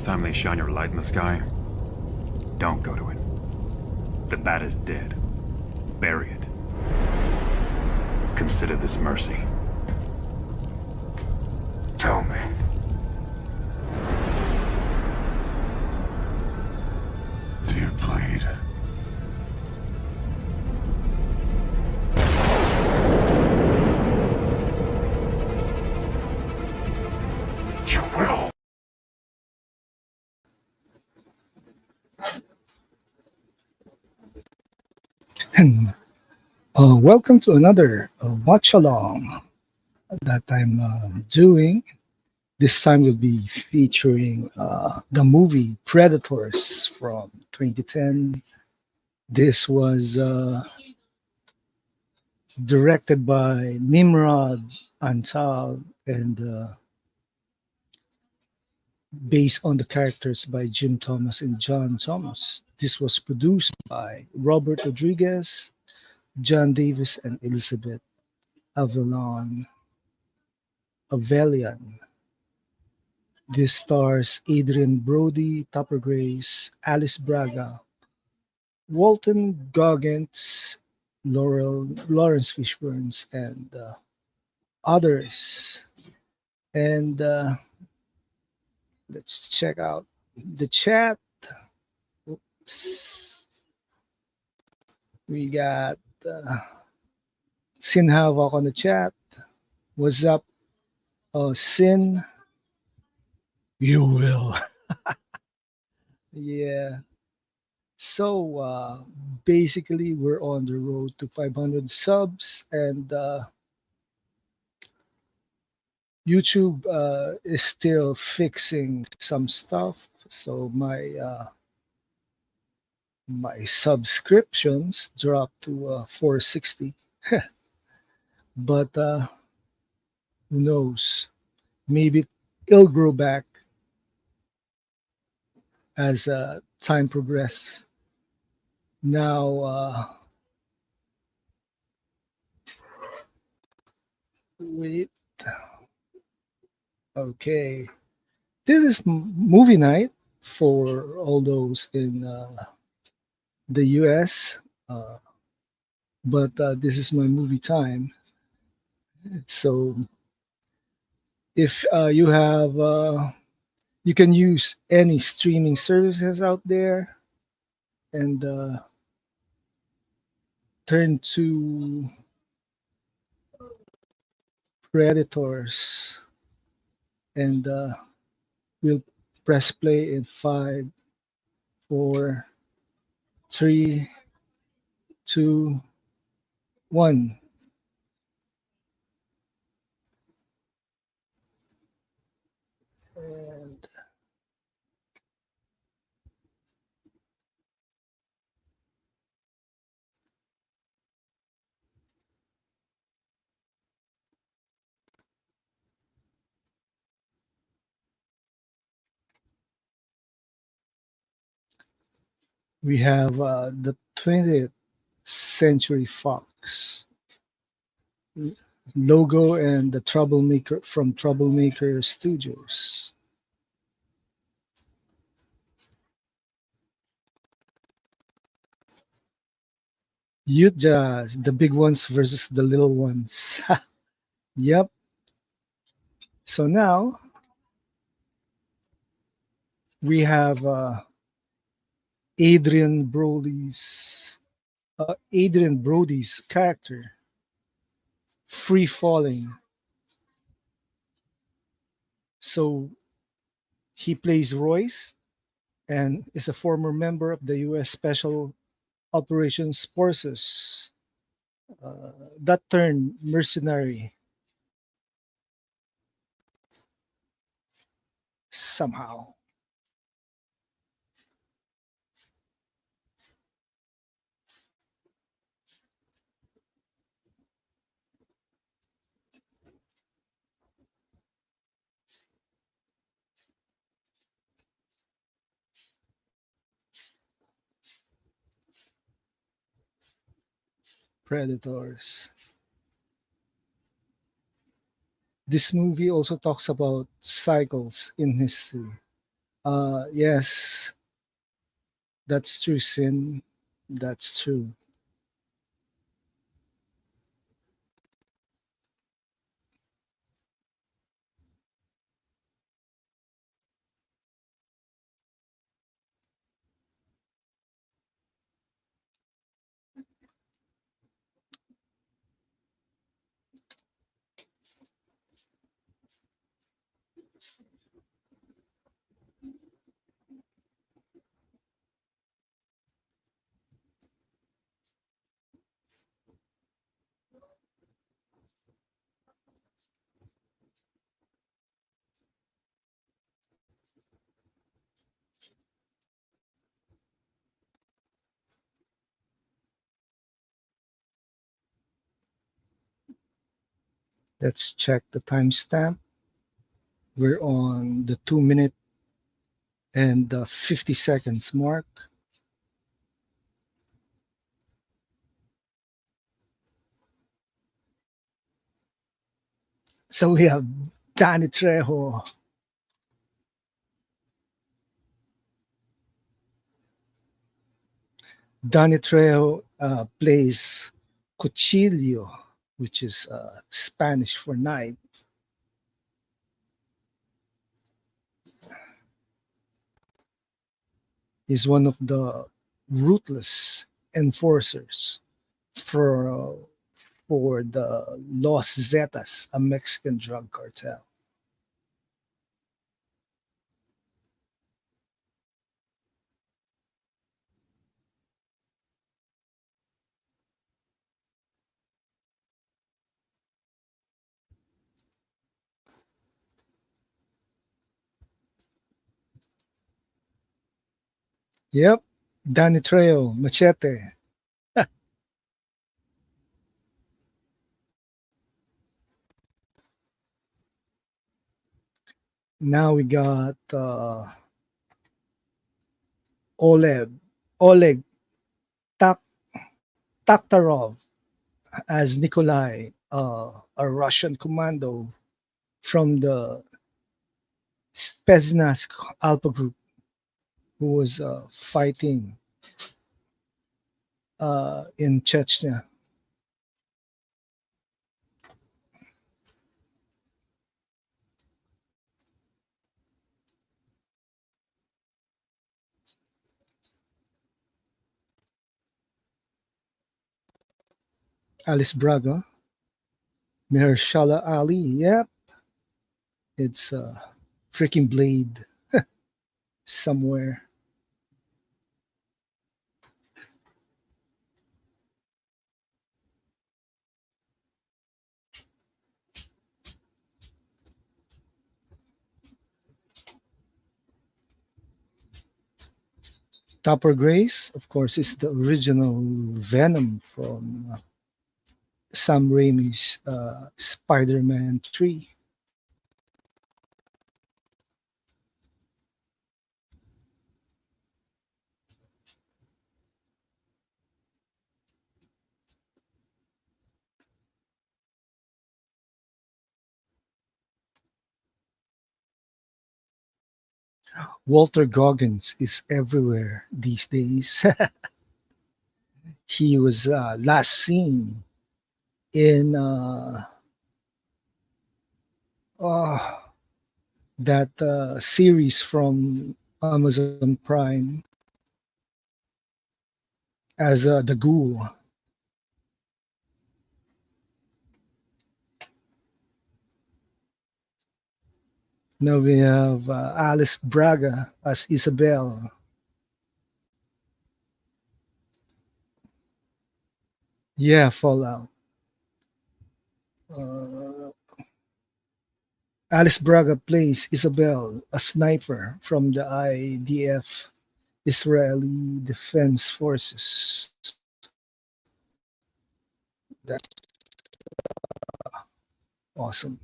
next time they shine your light in the sky, don't go to it. The bat is dead. Bury it. Consider this mercy. Tell me. Do you bleed? You will. And welcome to another watch along that I'm doing. This time we'll be featuring the movie Predators from 2010. This was directed by Nimród Antal and based on the characters by Jim Thomas and John Thomas. This was produced by Robert Rodriguez, John Davis, and Elizabeth Avellon. Avelian. This stars Adrien Brody, Topher Grace, Alice Braga, Walton Goggins, Laurence Fishburne, and others. And let's check out the chat. Oops. We got Sin Havoc on the chat. What's up, Sin? You will. Yeah. So basically, we're on the road to 500 subs, and YouTube is still fixing some stuff. So my subscriptions dropped to 460, but who knows? Maybe it'll grow back as time progresses. Now, wait. Okay, this is movie night for all those in the US, but this is my movie time. So if you have, you can use any streaming services out there and turn to Predators, and we'll press play in 5, 4, 3, 2, 1. And we have the 20th Century Fox logo and the Troublemaker from Troublemaker Studios. Yautja, the big ones versus the little ones. Yep. So now we have Adrien Brody's character, free falling. So he plays Royce and is a former member of the U.S. Special Operations Forces that turned mercenary somehow. Predators. This movie also talks about cycles in history. Yes, that's true, Sin. That's true. Let's check the timestamp. We're on the 2 minute and 50 seconds mark. So we have Danny Trejo. Danny Trejo plays Cuchillo, which is Spanish for knife. He's one of the ruthless enforcers for for the Los Zetas, a Mexican drug cartel. Yep, Danny Trejo, Machete. Now we got Oleg Oleg Tak Taktarov as Nikolai, a Russian commando from the Spetsnaz Alpha group who was fighting in Chechnya. Alice Braga, Mahershala Ali. Yep, it's a freaking blade somewhere. Topper Grace, of course, is the original Venom from Sam Raimi's Spider-Man 3. Walter Goggins is everywhere these days. He was last seen in oh, that series from Amazon Prime as the ghoul. Now we have Alice Braga as Isabel. Yeah, Fallout. Uh, Alice Braga plays Isabel, a sniper from the IDF, Israeli Defense Forces. That's awesome.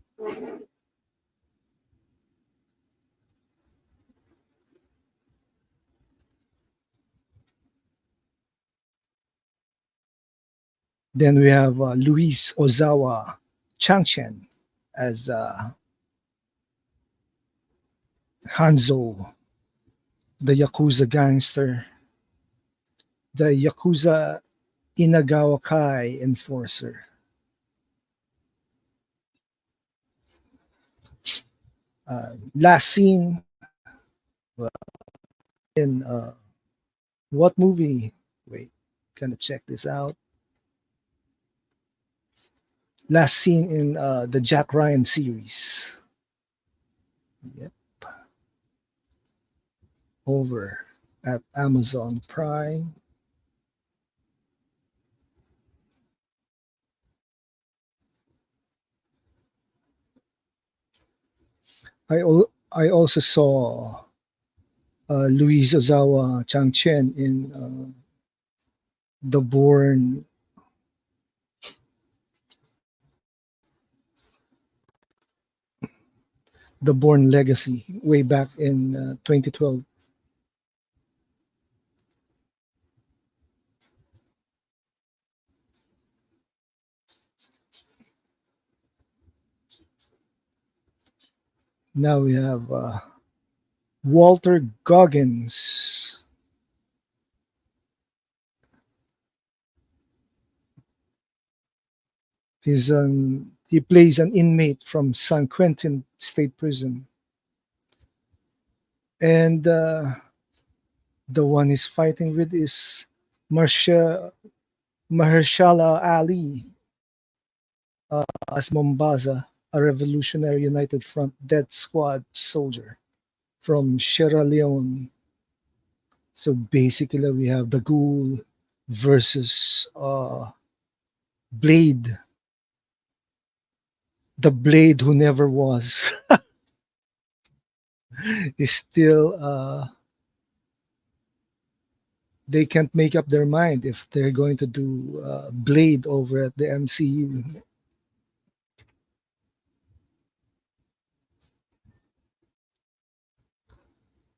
Then we have Luis Ozawa Changchen as Hanzo. the Yakuza gangster, the Yakuza Inagawa Kai enforcer. Last scene in what movie? Wait, gonna check this out. Last scene in the Jack Ryan series. Yep, over at Amazon Prime. I also saw Louise Ozawa Changchen in the Born the Born Legacy way back in 2012. Now we have Walter Goggins. He plays an inmate from San Quentin State Prison, and the one he's fighting with is Marsha Mahershala Ali as Mombasa, a Revolutionary United Front death squad soldier from Sierra Leone. So basically, we have the Ghoul versus Blade, the Blade who never was, is still. They can't make up their mind if they're going to do Blade over at the MCU.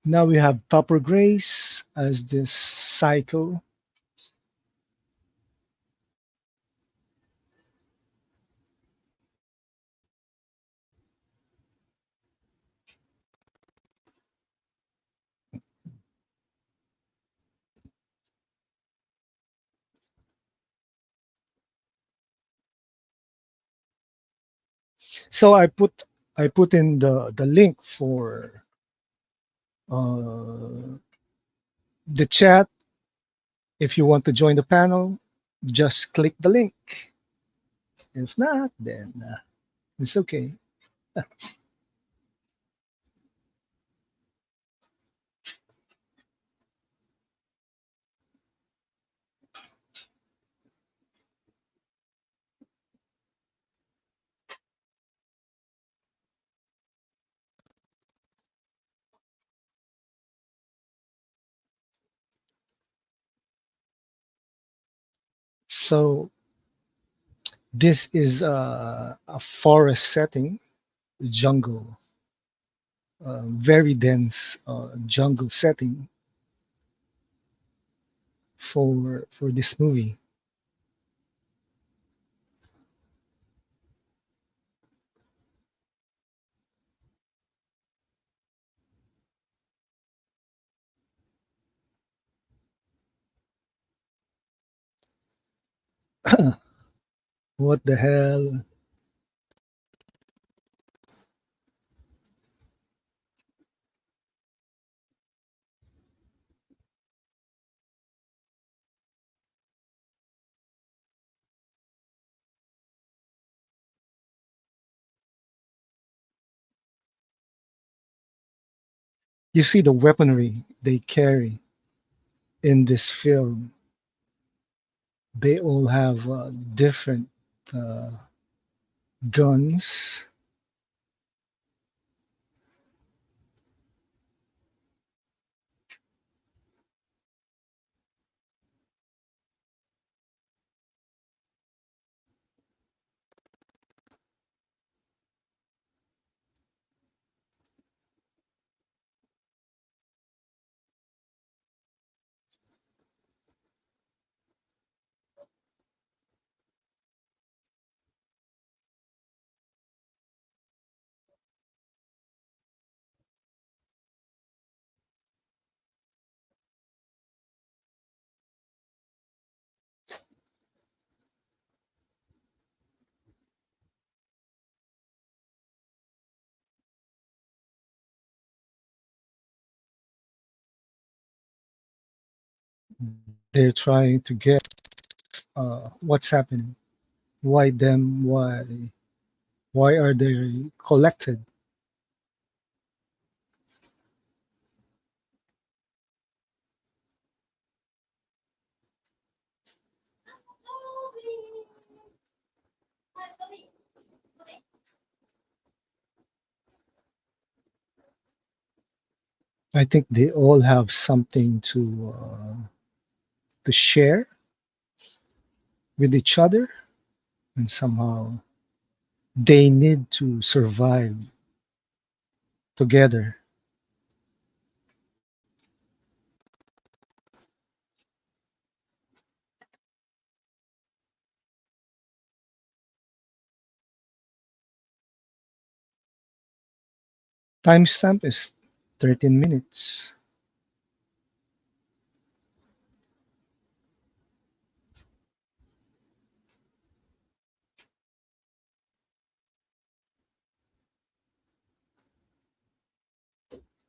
Now we have Topper Grace as this psycho. So I put in the link for uh, the chat. If you want to join the panel, just click the link. If not, then it's okay. So this is a forest setting, jungle, very dense jungle setting for this movie. What the hell? You see the weaponry they carry in this film. They all have different uh, guns. They're trying to guess what's happening. Why them? Why are they collected? I think they all have something to share with each other, and somehow they need to survive together. Timestamp is 13 minutes.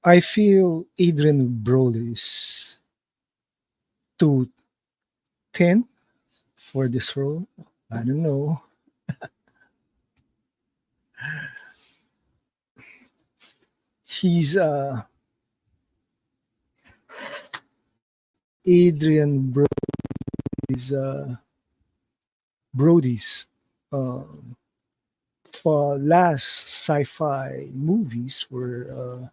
I feel Adrian Brody is too thin for this role. I don't know. He's Adrian Brody's Brody's uh, for last sci-fi movies were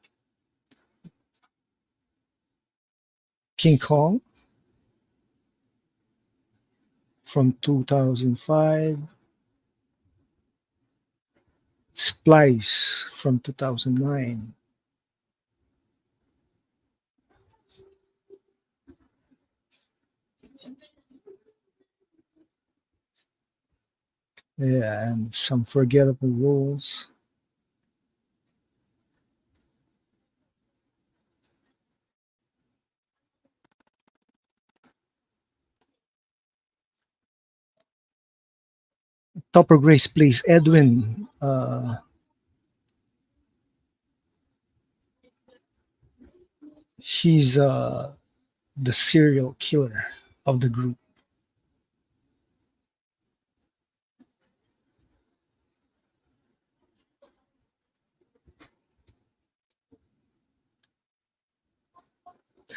King Kong from 2005, Splice from 2009. Yeah, and some forgettable roles. Topper Grace plays Edwin. He's the serial killer of the group.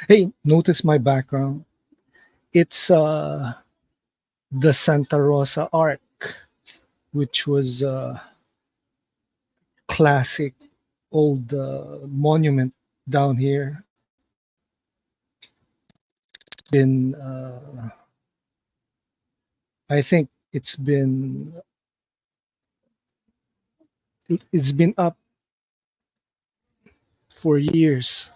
Hey, notice my background. It's the Santa Rosa Arc, which was a classic old monument down here. Been, I think it's been up for years.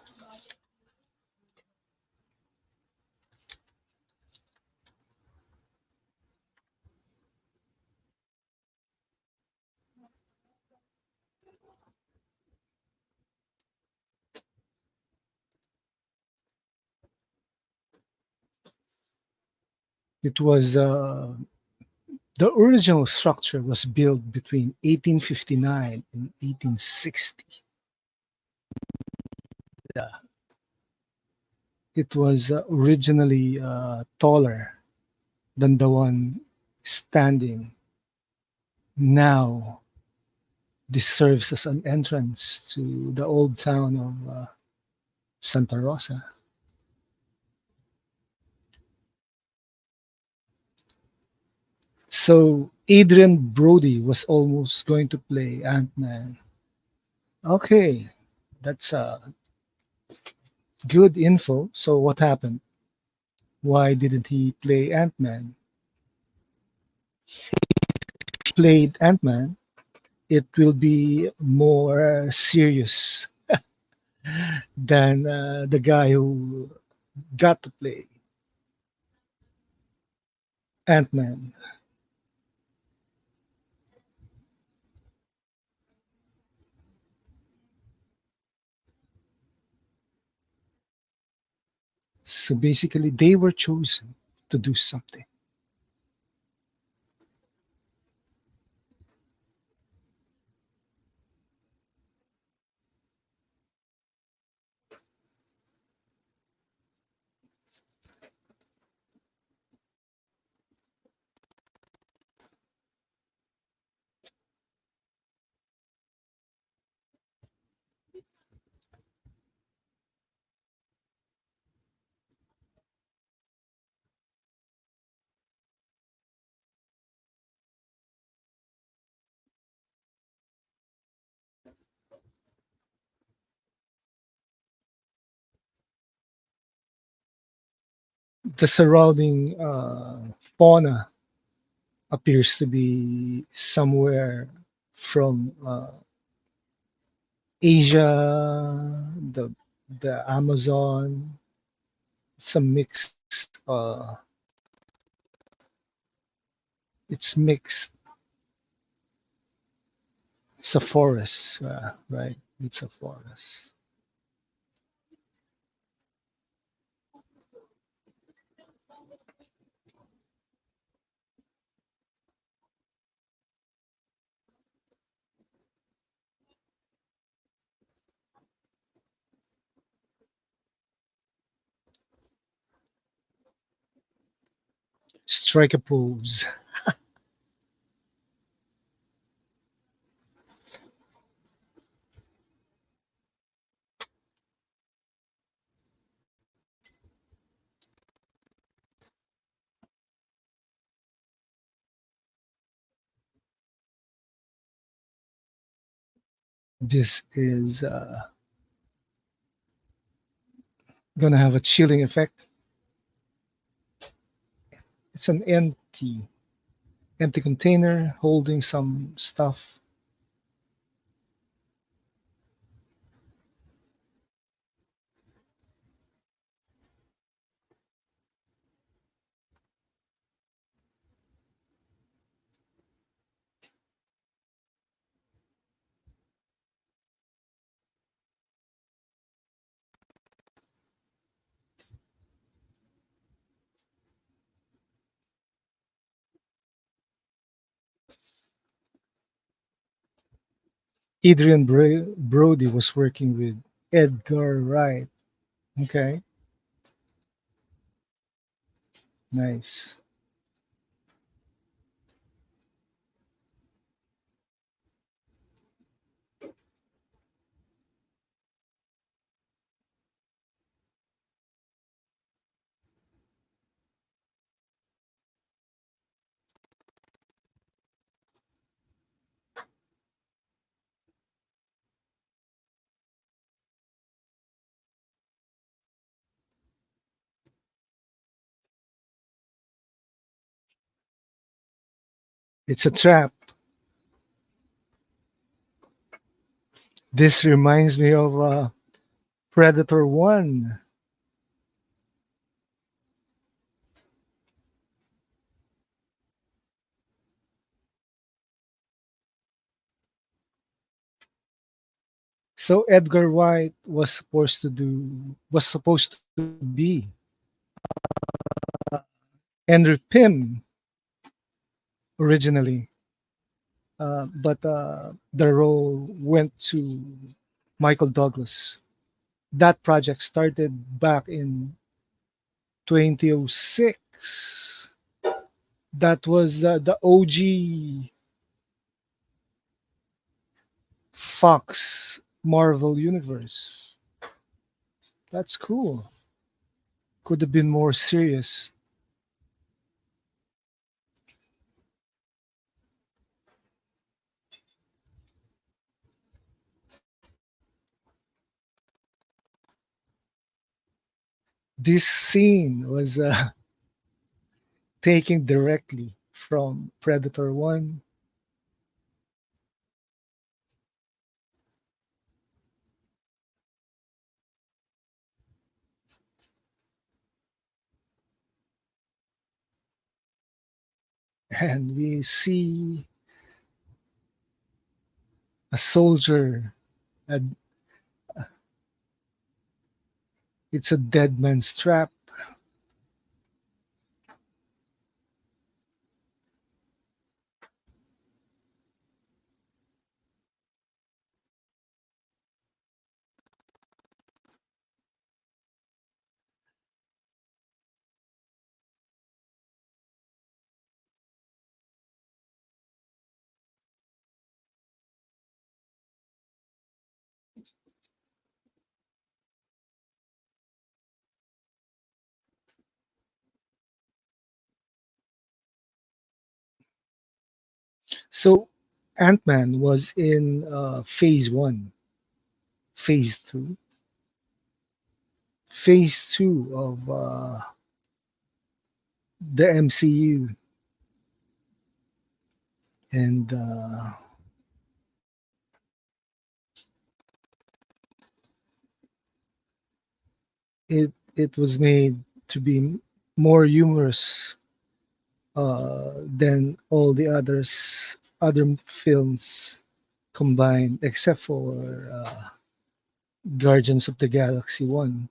It was the original structure was built between 1859 and 1860. Yeah, it was originally taller than the one standing now. This serves as an entrance to the old town of Santa Rosa. So Adrian Brody was almost going to play Ant-Man. Okay, that's good info. So what happened? Why didn't he play Ant-Man? He played Ant-Man. It will be more serious than the guy who got to play Ant-Man. So basically, they were chosen to do something. The surrounding fauna appears to be somewhere from Asia, the Amazon, some mixed. It's mixed. It's a forest, right? It's a forest. Strike a pose. This is gonna have a chilling effect. It's an empty container holding some stuff. Brody was working with Edgar Wright. Okay, nice. It's a trap. This reminds me of Predator 1. So Edgar White was supposed to be Henry Pym originally, but the role went to Michael Douglas. That project started back in 2006. That was the OG Fox Marvel Universe. That's cool. Could have been more serious. This scene was taken directly from Predator 1, and we see a soldier. And it's a dead man's trap. So Ant-Man was in phase 1, phase 2, phase 2 of the MCU, and it was made to be more humorous than all the other films combined, except for Guardians of the Galaxy One.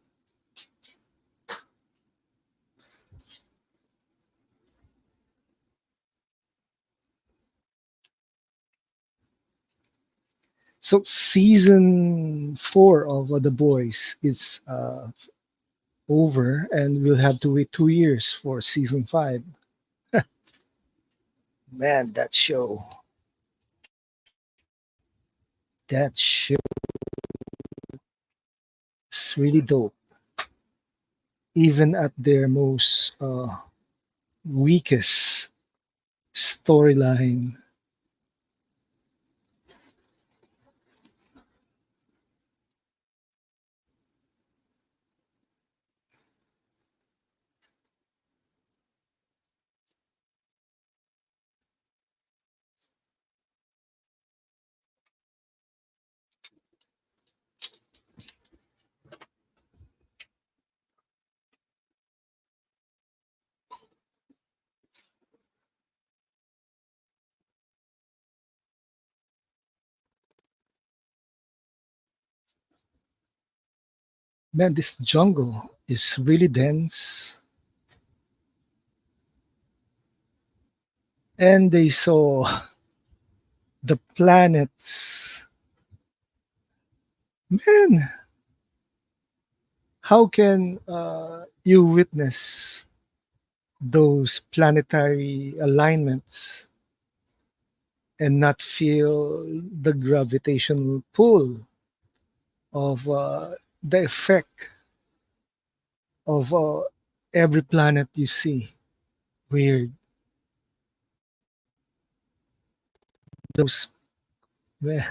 So season 4 of The Boys is over, and we'll have to wait 2 years for season 5. Man, that show is really dope. Even at their most weakest storyline. Man, this jungle is really dense, and they saw the planets. Man, how can you witness those planetary alignments and not feel the gravitational pull of the effect of every planet you see? Weird. Those, man,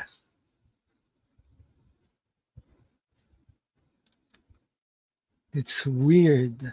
it's weird.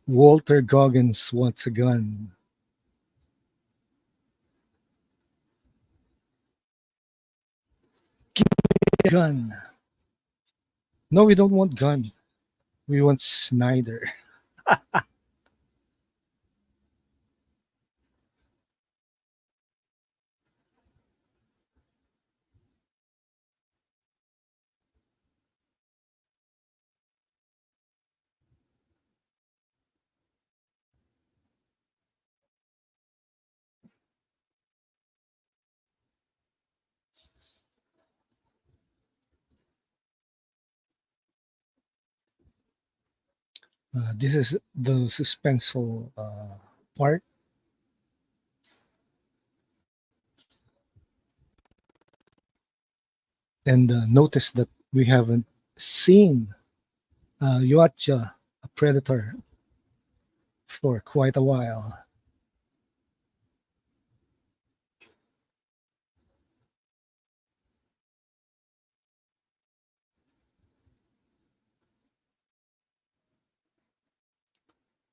Walter Goggins wants a gun. Gun. No, we don't want gun. We want Snyder. This is the suspenseful part, and notice that we haven't seen Yautja, a predator, for quite a while.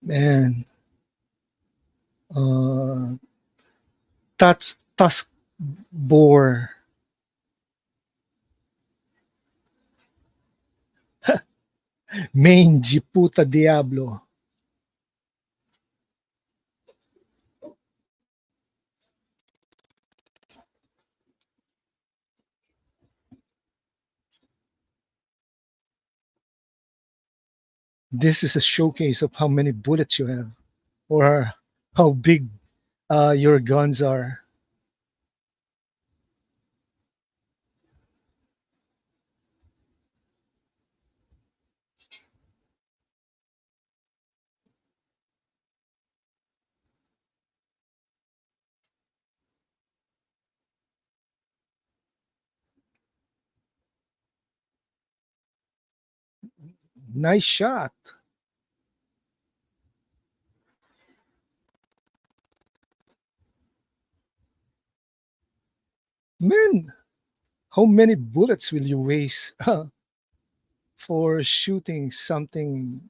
And uh, that's tusk boar. Mangy puta diablo. This is a showcase of how many bullets you have, or how big your guns are. Nice shot. Man, how many bullets will you waste for shooting something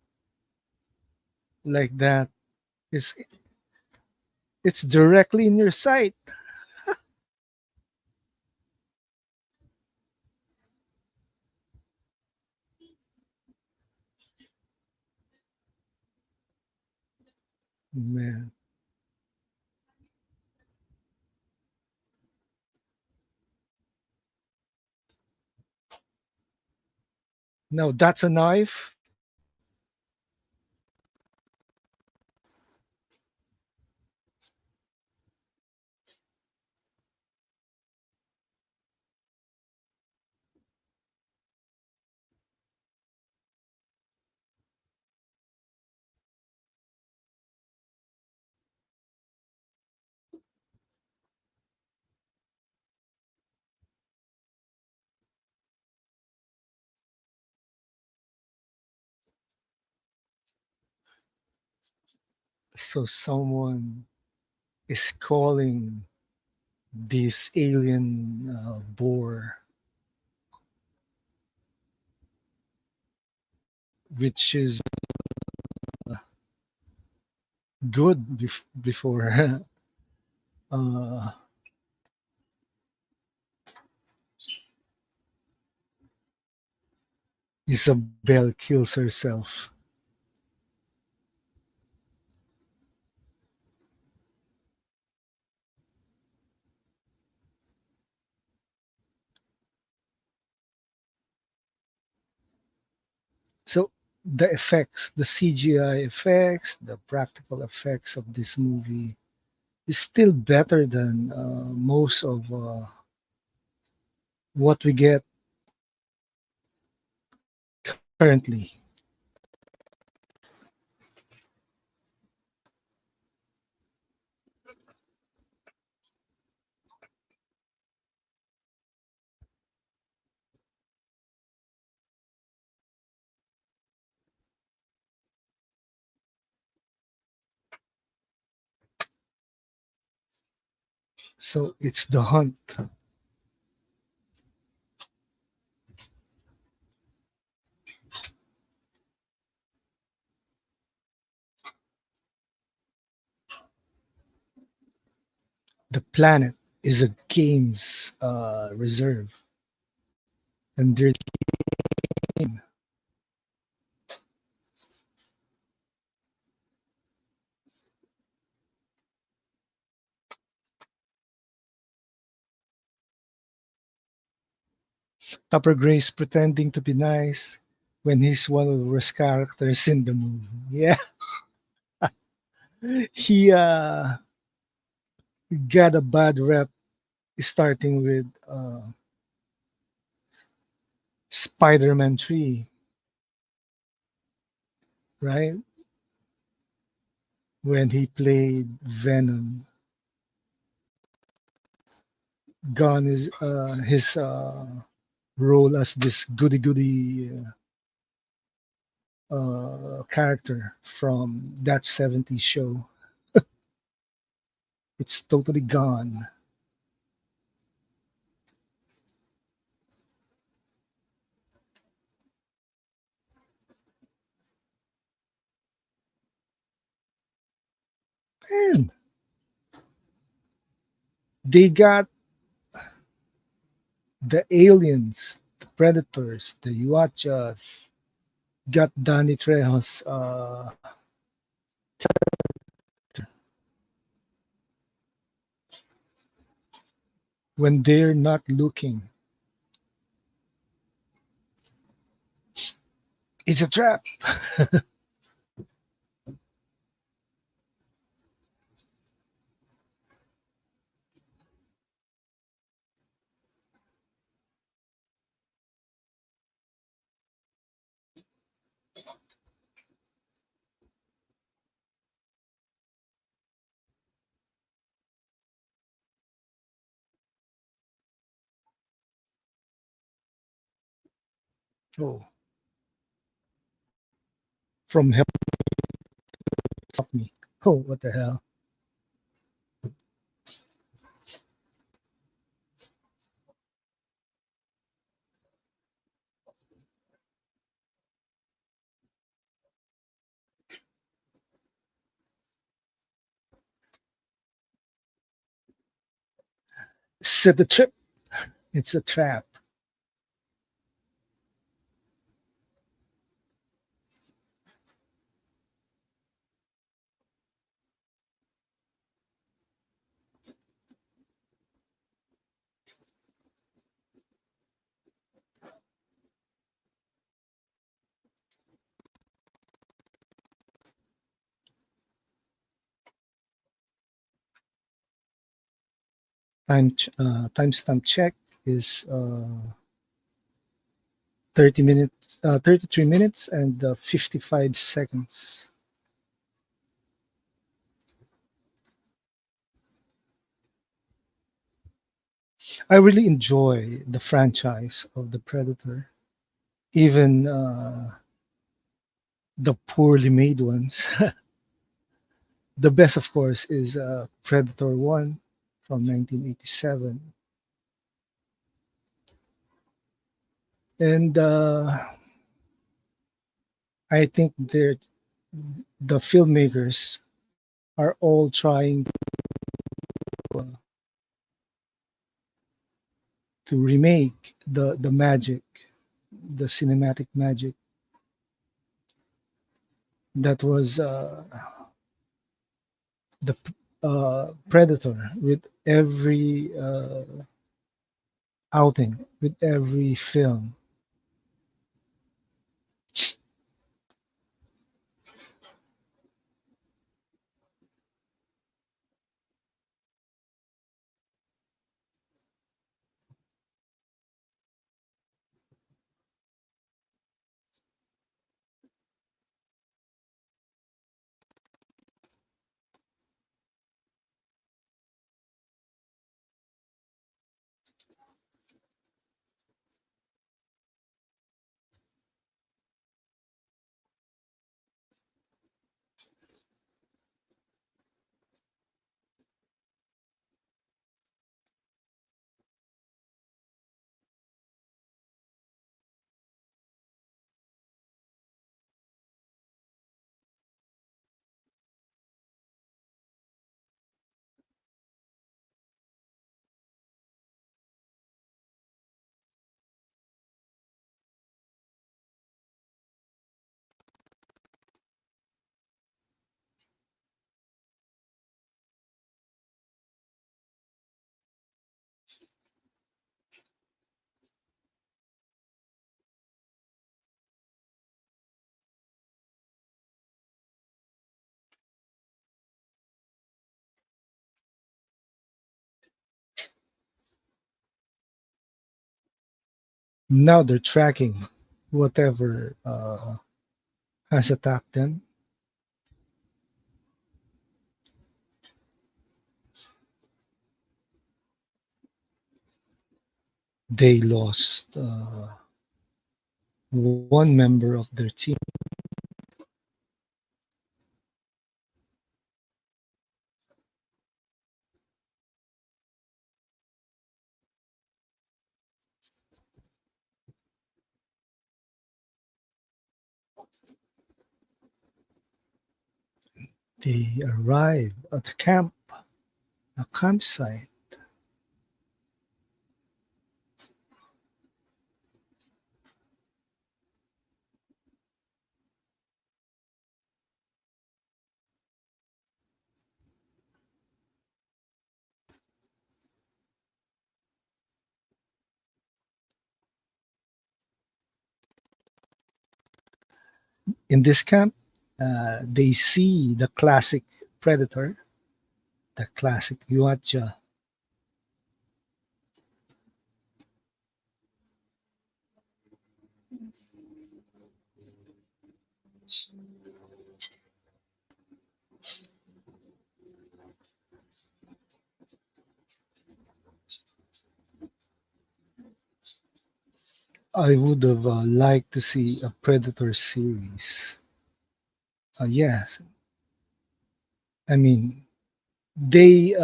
like that? It's it's directly in your sight. Man. No, that's a knife. So someone is calling this alien boar, which is good before uh, Isabel kills herself. So the effects, the CGI effects, the practical effects of this movie is still better than most of what we get currently. So it's the hunt. The planet is a game's reserve, and their game. Topper Grace pretending to be nice when he's one of the worst characters in the movie. Yeah, he got a bad rep starting with Spider-Man 3, right? When he played Venom. Gone is his role as this goody goody character from that 70s show. It's totally gone. Man, they got the aliens, the predators, the Yautjas, got Danny Trejo's when they're not looking. It's a trap. Oh, From hell, fuck me. Oh, what the hell? Set the trip. It's a trap. Timestamp check is 30 minutes, 33 minutes and 55 seconds. I really enjoy the franchise of the Predator, even the poorly made ones. The best, of course, is Predator 1 from 1987. And I think the filmmakers are all trying to remake the magic, the cinematic magic that was the Predator with every outing, with every film. Now they're tracking whatever has attacked them. They lost one member of their team. They arrive at a campsite. In this camp, they see the classic predator, the classic Yautja. I would have liked to see a Predator series. Yes, I mean they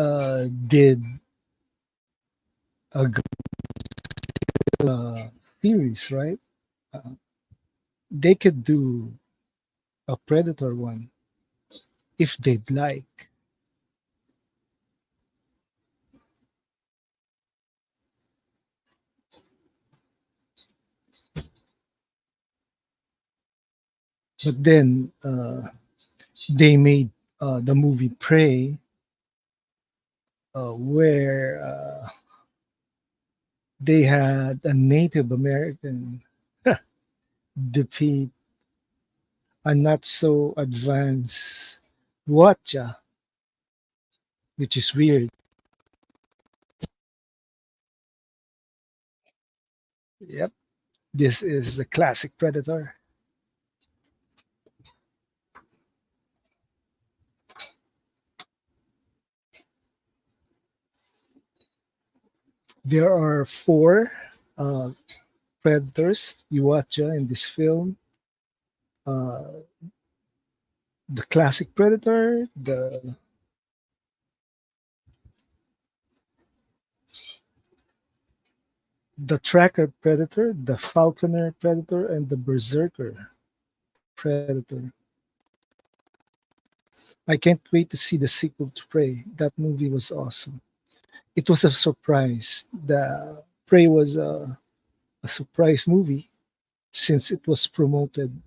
did a good theories, right? Uh, they could do a Predator one if they'd like. But then they made the movie Prey, where they had a Native American defeat a not so advanced Yautja, which is weird. Yep, this is the classic Predator. There are four uh, Predators, Yautja, in this film. Uh, the classic Predator, the Tracker Predator, the Falconer Predator, and the Berserker Predator. I can't wait to see the sequel to Prey. That movie was awesome. It was a surprise. The Prey was a surprise movie since it was promoted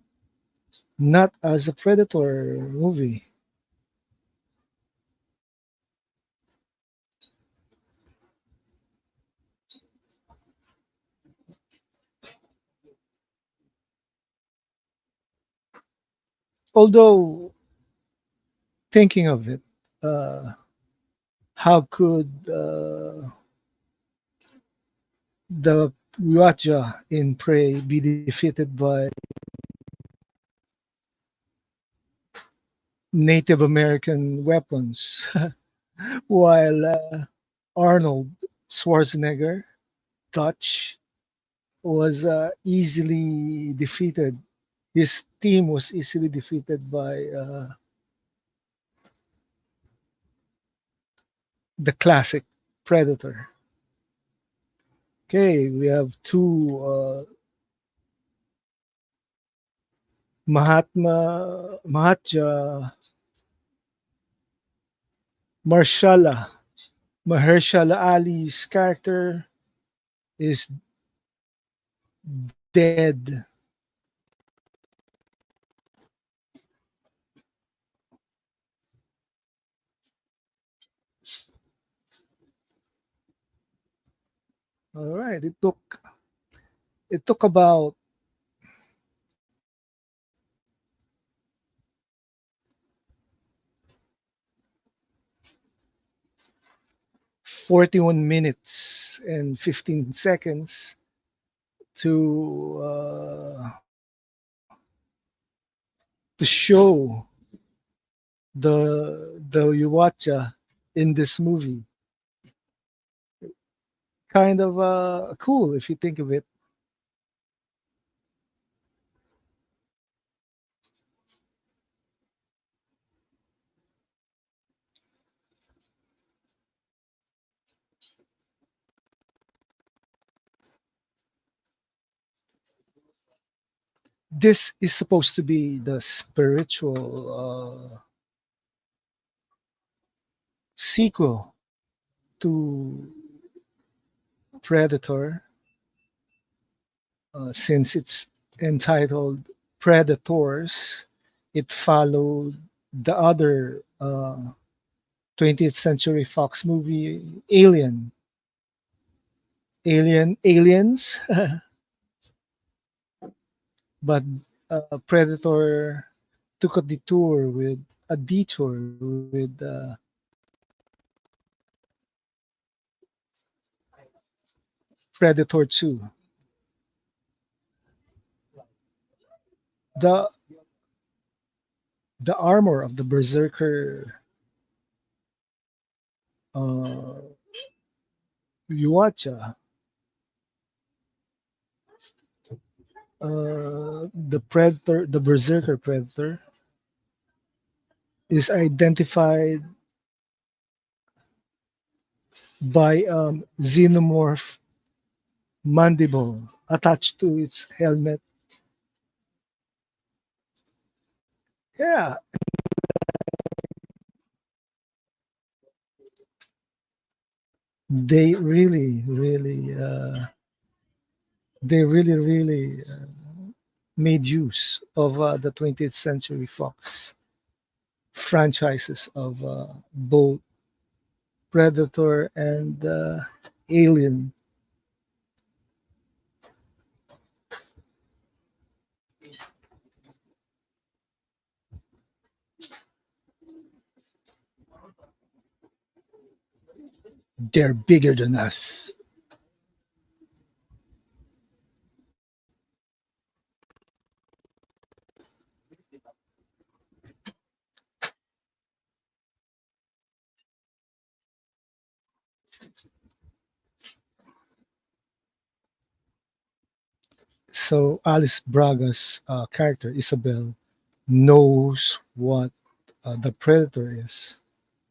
not as a Predator movie. Although, thinking of it, uh, how could the Yautja in Prey be defeated by Native American weapons while Arnold Schwarzenegger, Dutch, was easily defeated. His team was easily defeated by the classic Predator. Okay, we have two Mahatma Marshala. Mahershala Ali's character is dead. All right, it took about 41 minutes and 15 seconds to show the Yuwacha in this movie. Kind of cool if you think of it. This is supposed to be the spiritual sequel to Predator, since it's entitled Predators. It followed the other 20th Century Fox movie, Aliens, but Predator took a detour with Predator 2. The the armor of the Berserker uh, Yuacha, the Berserker Predator, is identified by xenomorph mandible attached to its helmet. Yeah, they really made use of the 20th Century Fox franchises of both Predator and Alien. They're bigger than us. So Alice Braga's character Isabel knows what the predator is,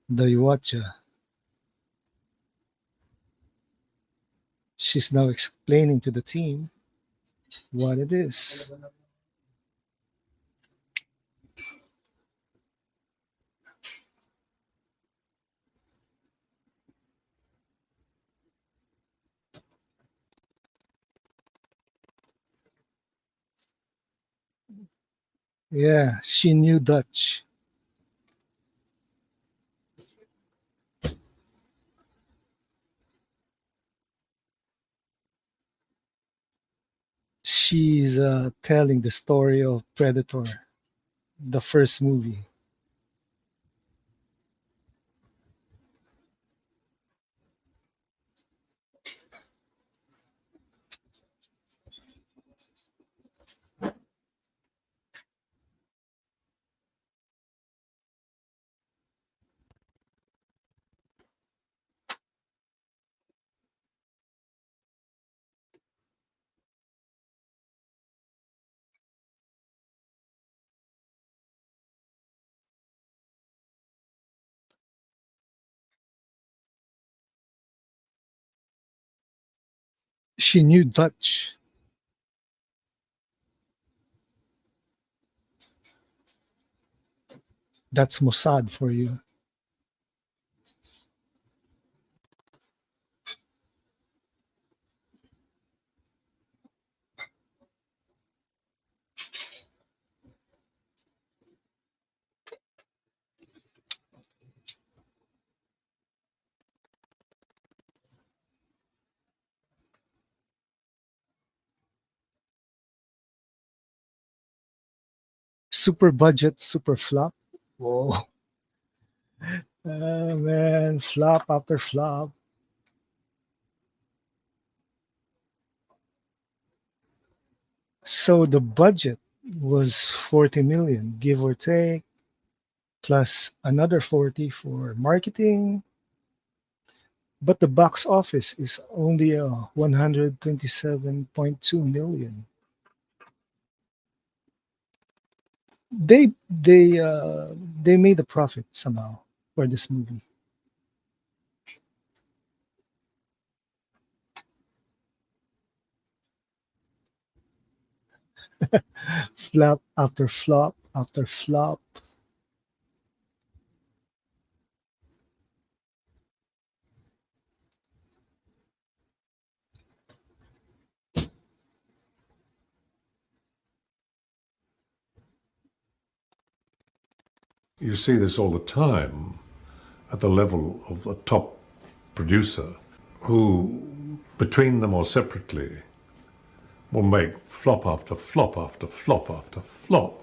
the Yautja. She's now explaining to the team what it is. Yeah, she knew Dutch. She's telling the story of Predator, the first movie. She knew Dutch. That's Mossad for you. Super budget, super flop. Whoa. Man, flop after flop. So the budget was 40 million, give or take, plus another 40 for marketing. But the box office is only 127.2 million. They made a profit somehow for this movie. Flop after flop after flop. You see this all the time at the level of the top producer who, between them or separately, will make flop after flop after flop after flop.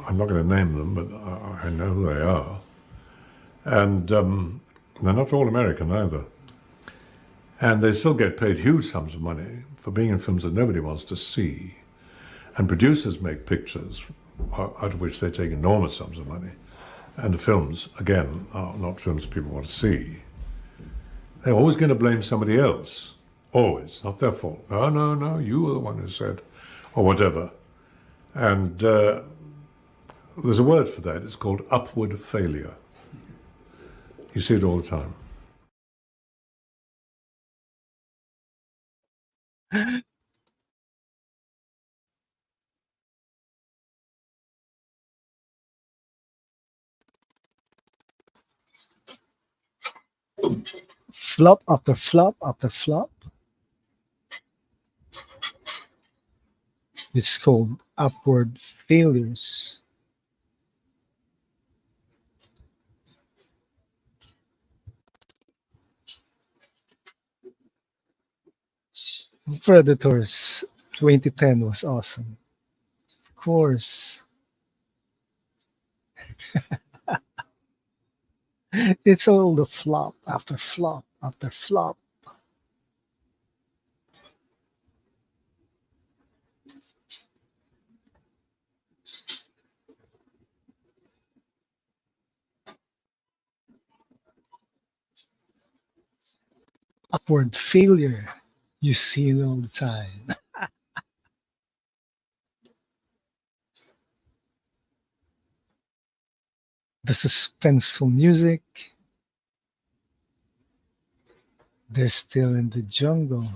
I'm not going to name them, but I know who they are. And they're not all American either. And they still get paid huge sums of money for being in films that nobody wants to see. And producers make pictures out of which they take enormous sums of money. And the films, again, are not films people want to see. They're always going to blame somebody else. Always. Not their fault. No, you were the one who said, or whatever. And there's a word for that. It's called upward failure. You see it all the time. Flop after flop after flop. It's called upward failures. Predators 2010 was awesome. Of course. It's all the flop after flop after flop. Upward failure. You see it all the time. The suspenseful music. They're still in the jungle.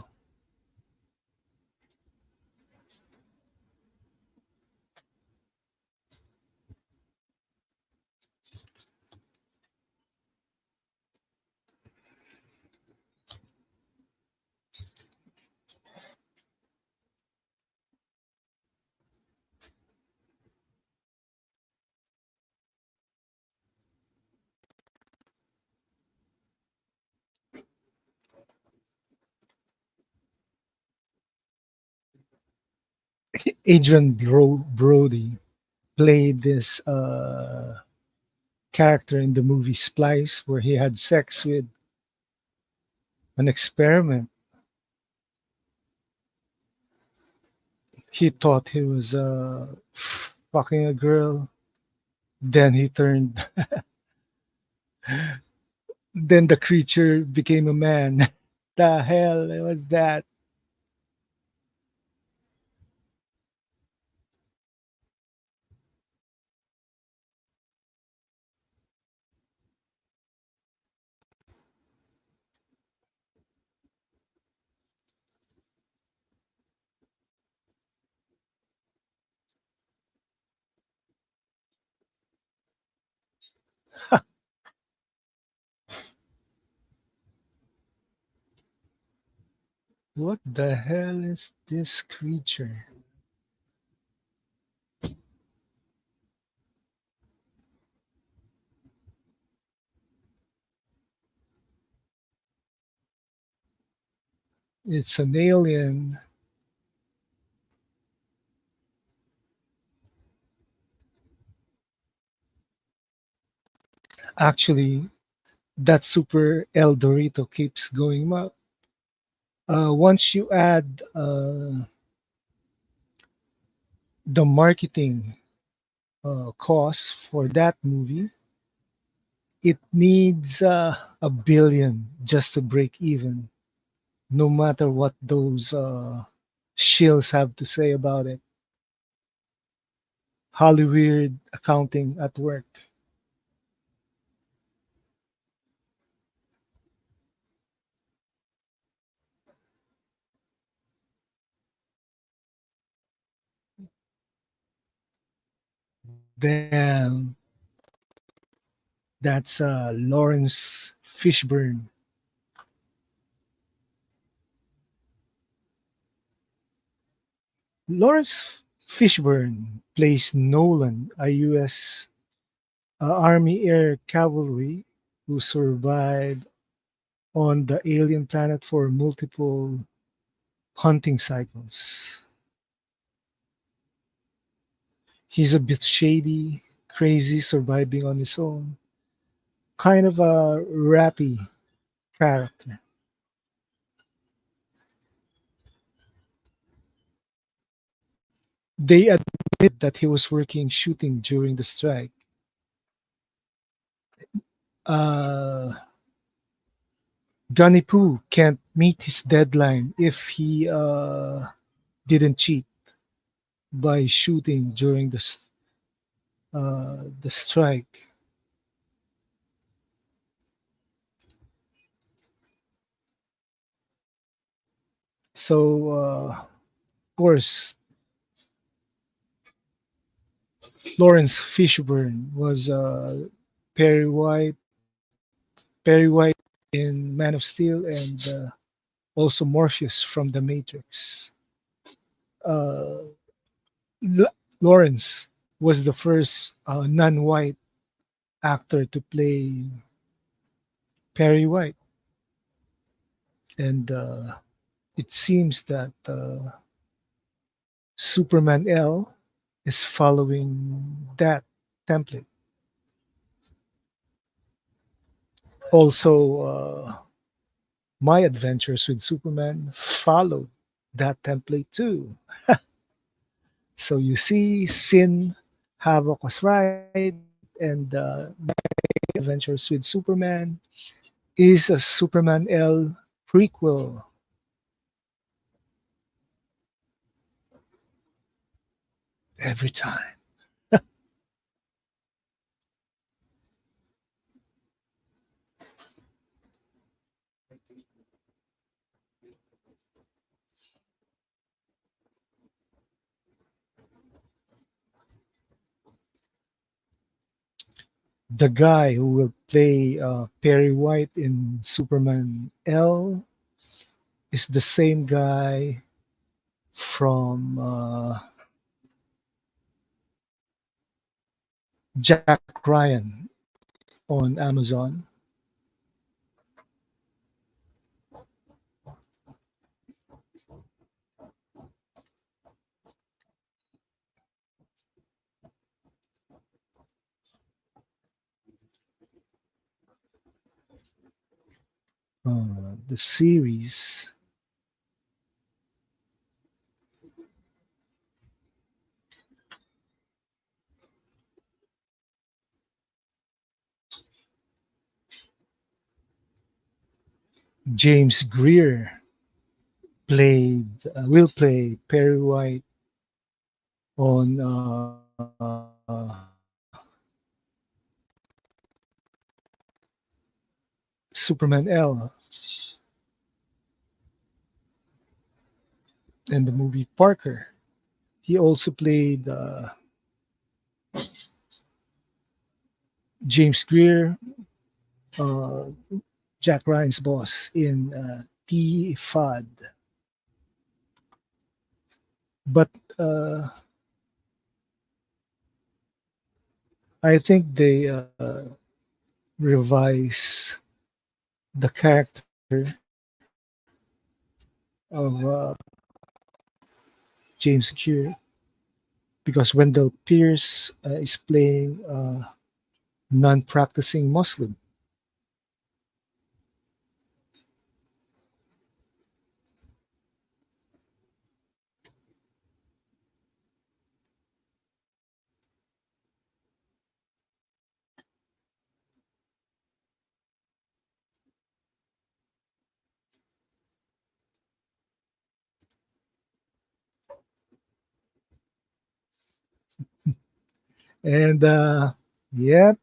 Brody played this character in the movie Splice, where he had sex with an experiment. He thought he was fucking a girl. Then he turned. Then the creature became a man. The hell was that? What the hell is this creature? It's an alien. Actually, that super El Dorito keeps going up. Once you add the marketing cost for that movie, it needs a billion just to break even, no matter what those shills have to say about it. Hollywood accounting at work. Damn, that's Laurence Fishburne. Lawrence Fishburne plays Nolan, a U.S. Army Air Cavalry who survived on the alien planet for multiple hunting cycles. He's a bit shady, crazy, surviving on his own, kind of a ratty character. They admit that he was working shooting during the strike. Uh, Gunny Poo can't meet his deadline if he didn't cheat by shooting during the strike. So, of course, Laurence Fishburne was Perry White, Perry White in Man of Steel, and also Morpheus from The Matrix. Uh, Lawrence was the first non-white actor to play Perry White, and it seems that Superman L is following that template. Also, my adventures with Superman followed that template too. So you see, Sin Havoc was right, and Adventures with Superman is a Superman L prequel every time. The guy who will play Perry White in Superman L is the same guy from Jack Ryan on Amazon. The series. James Greer will play Perry White on Superman L and the movie Parker. He also played James Greer, uh, Jack Ryan's boss in T-Fod. But I think they revise the character of James Greer because Wendell Pierce is playing a non-practicing Muslim. And yeah,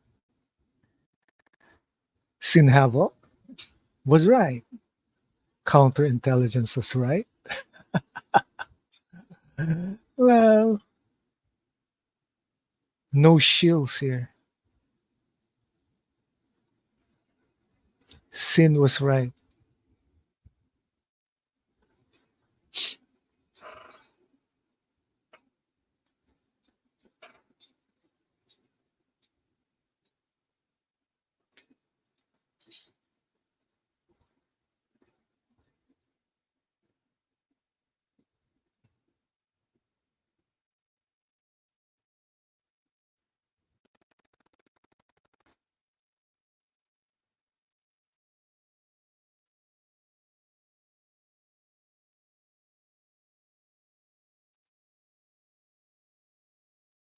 Sin Havoc was right. Counterintelligence was right. Well, no shields here. Sin was right.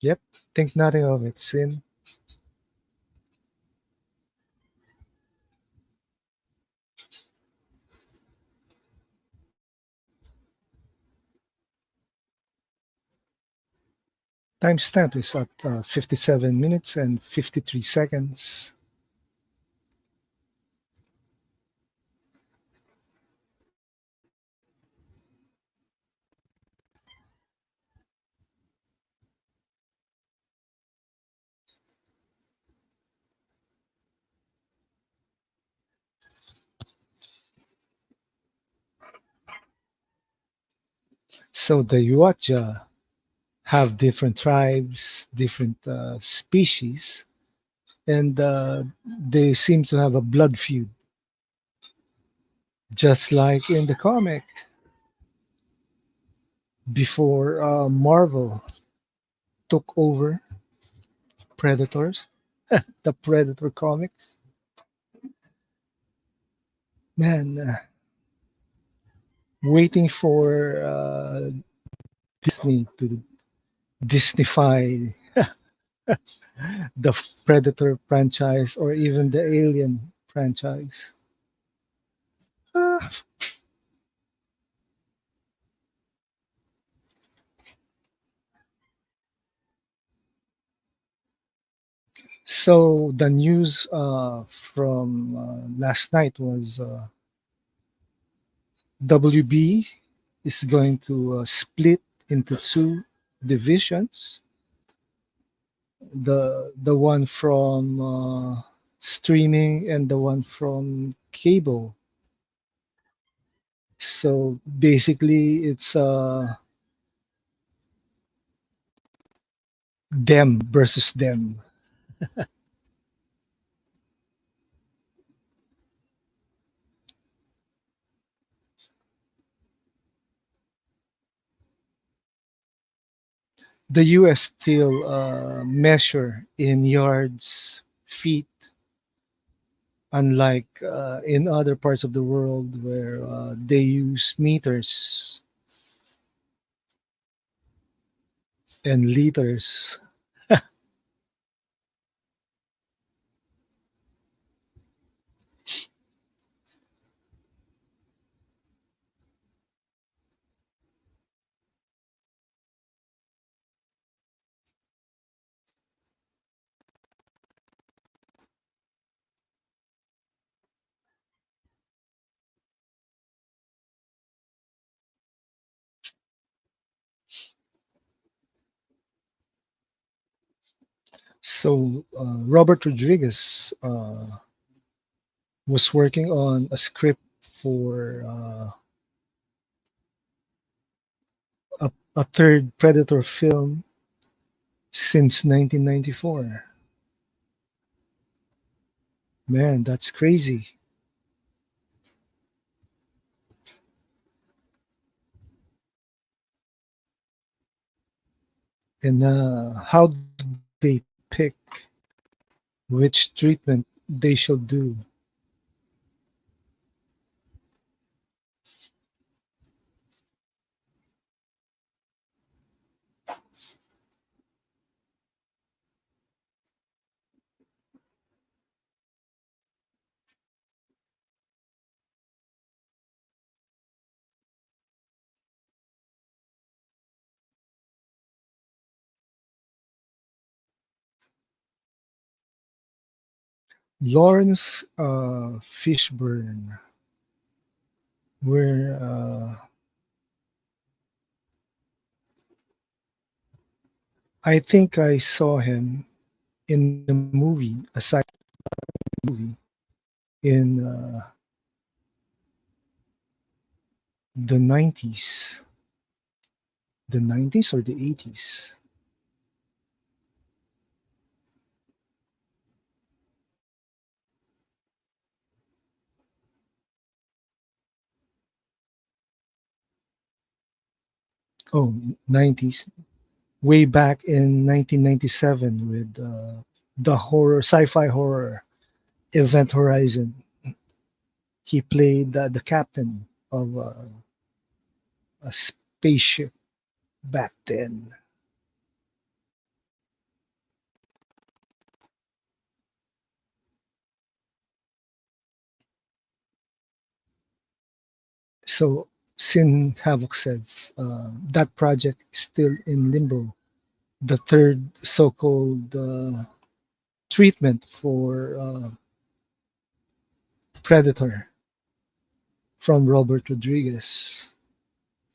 Yep, think nothing of it. Sin. Timestamp is at 57 minutes and 53 seconds. So the Yautja have different tribes, different species, and they seem to have a blood feud, just like in the comics before Marvel took over Predators, the Predator comics. Man, waiting for Disney to Disneyfy the Predator franchise or even the Alien franchise. Ah, so the news from last night was WB is going to split into two divisions. The one from streaming and the one from cable. So basically, it's them versus them. The US still measure in yards, feet, unlike in other parts of the world where they use meters and liters. So Robert Rodriguez was working on a script for a third Predator film since 1994. Man, that's crazy. And how do they pick which treatment they shall do? Laurence Fishburne, where I think I saw him in a movie, a sci movie, in the 90s. The 90s or the 80s? Oh, 90s. Way back in 1997 with the horror, sci-fi horror Event Horizon. He played the captain of a spaceship back then. So Sin Havoc says that project is still in limbo. the third so-called treatment for Predator from Robert Rodriguez.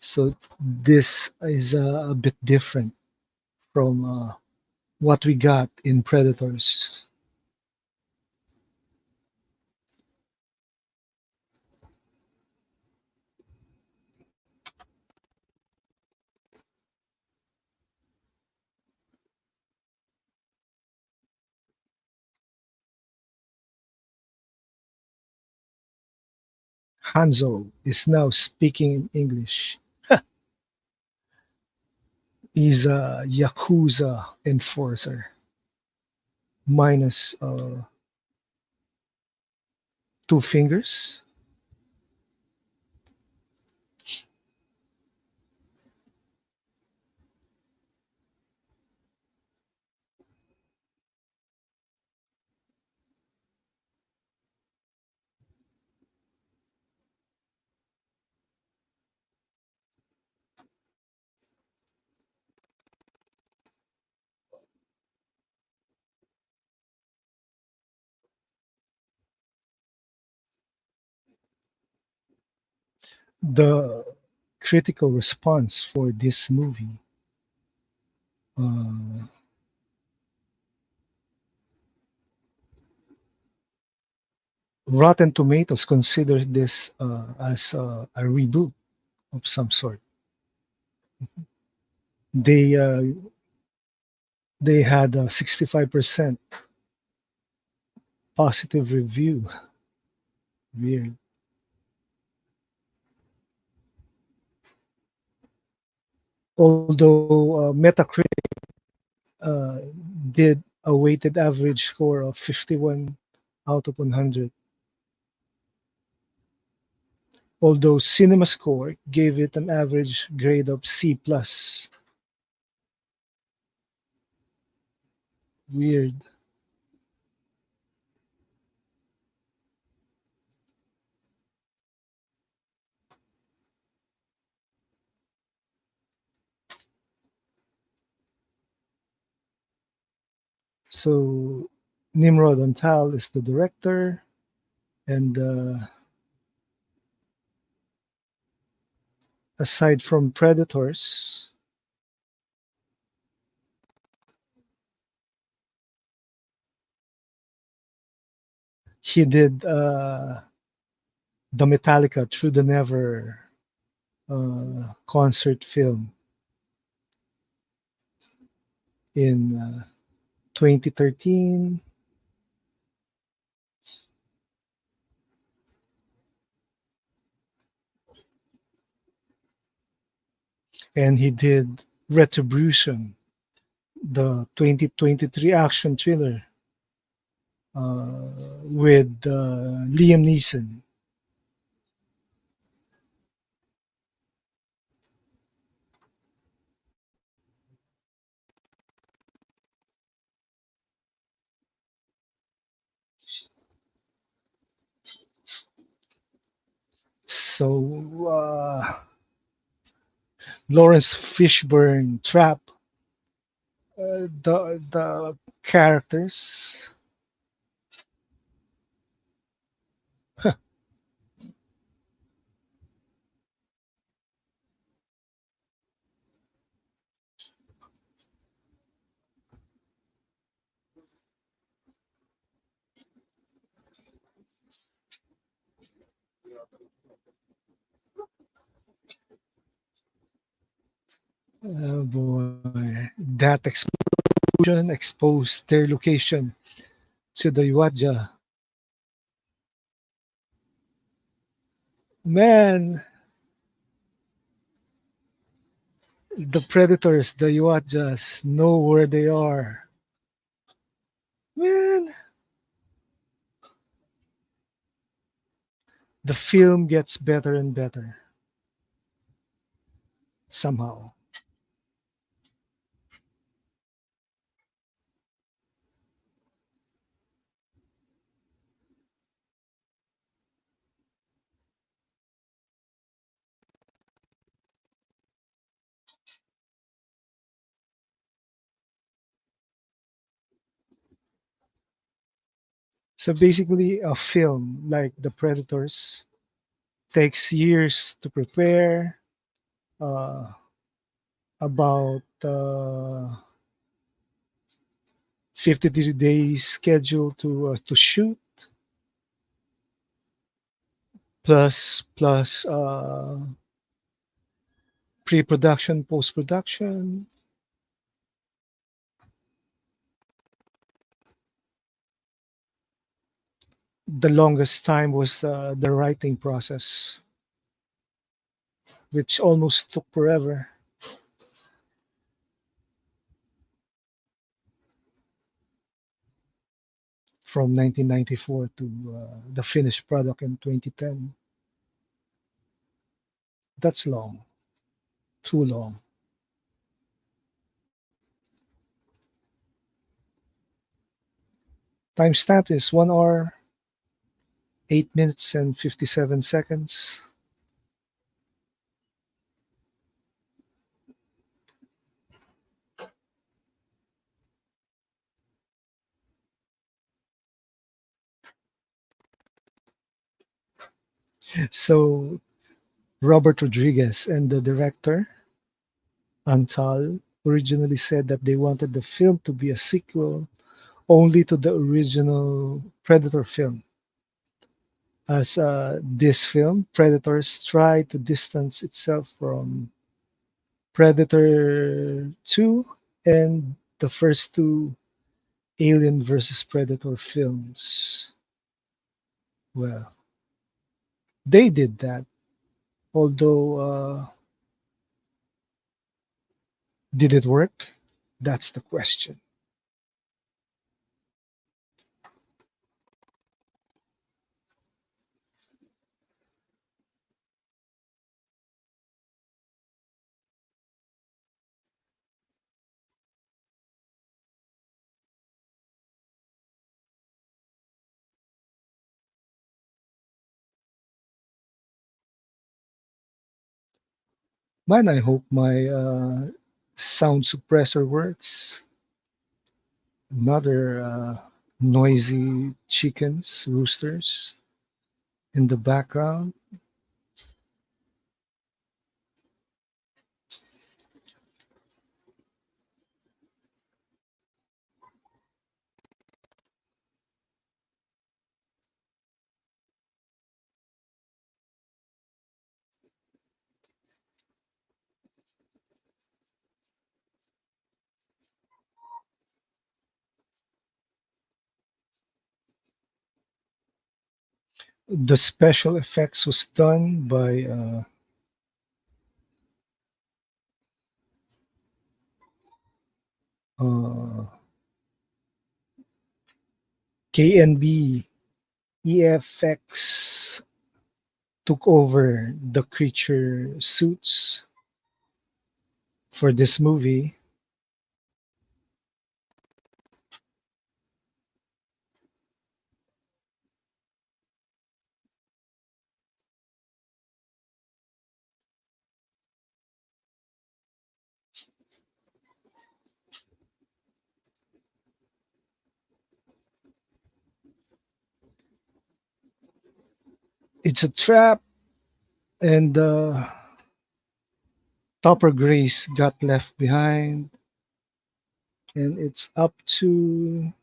So this is a bit different from what we got in Predators. Hanzo is now speaking in English. He's a Yakuza enforcer, minus two fingers. The critical response for this movie, uh, Rotten Tomatoes considered this as a reboot of some sort. They they had a 65% positive review. Weird. Although Metacritic uh, did a weighted average score of 51 out of 100. Although CinemaScore gave it an average grade of C plus. Weird. So Nimród Antal is the director, and aside from Predators, he did the Metallica Through the Never concert film in 2013, and he did Retribution, the 2023 action thriller with Liam Neeson. So Laurence Fishburne Trap, the characters. Oh boy, that explosion exposed their location to the Yautja. Man, the predators, the Yautjas, know where they are. Man, the film gets better and better somehow. So basically, a film like The Predators takes years to prepare, uh, about 53 days schedule to shoot, plus pre-production, post-production. The longest time was the writing process, which almost took forever, from 1994 to the finished product in 2010. That's long, too long. Timestamp is 1 hour, 8 minutes, and 57 seconds. So Robert Rodriguez and the director Antal originally said that they wanted the film to be a sequel only to the original Predator film. As this film, Predators, tried to distance itself from Predator 2 and the first two Alien versus Predator films. Well, they did that, although did it work? That's the question. Man, I hope my sound suppressor works. Another noisy chickens, roosters in the background. The special effects was done by uh, KNB EFX took over the creature suits for this movie. It's a trap, and Topper Grace got left behind, and it's up to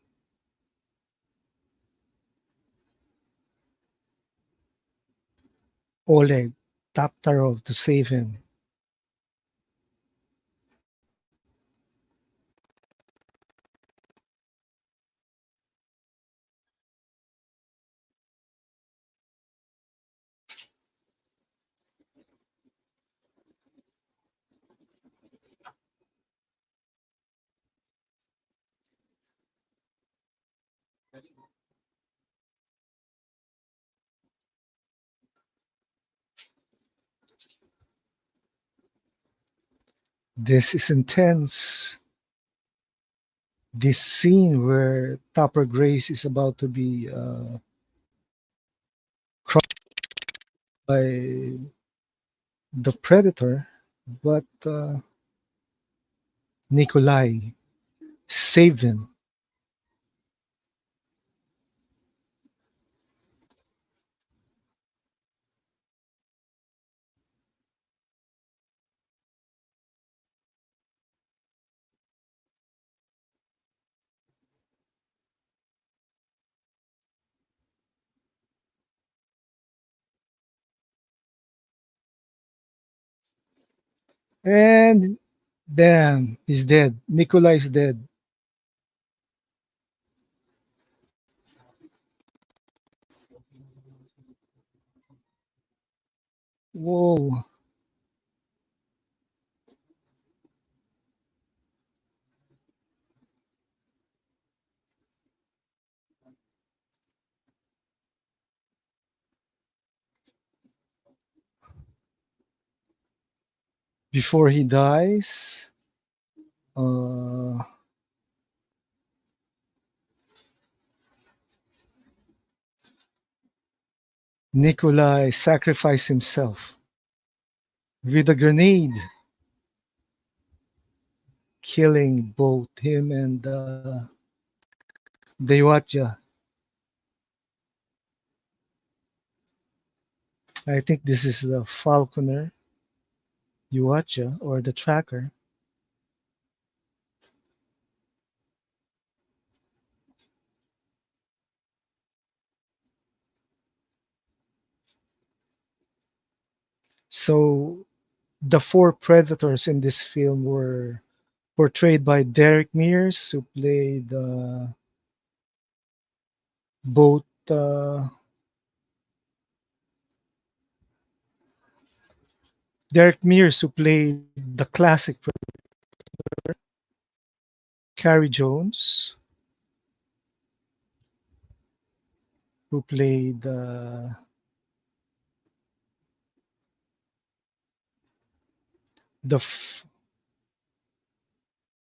Oleg Taptarov to save him. This is intense. This scene where Topper Grace is about to be crushed by the Predator, but Nikolai saved him. And bam, he's dead. Nikolai is dead. Whoa. Before he dies, uh, Nikolai sacrificed himself with a grenade, killing both him and the Yautja. I think this is the falconer, Yautja, or the tracker. So the four predators in this film were portrayed by Derek Mears, who played both Derek Mears, who played the classic Carrie Jones, who played the f-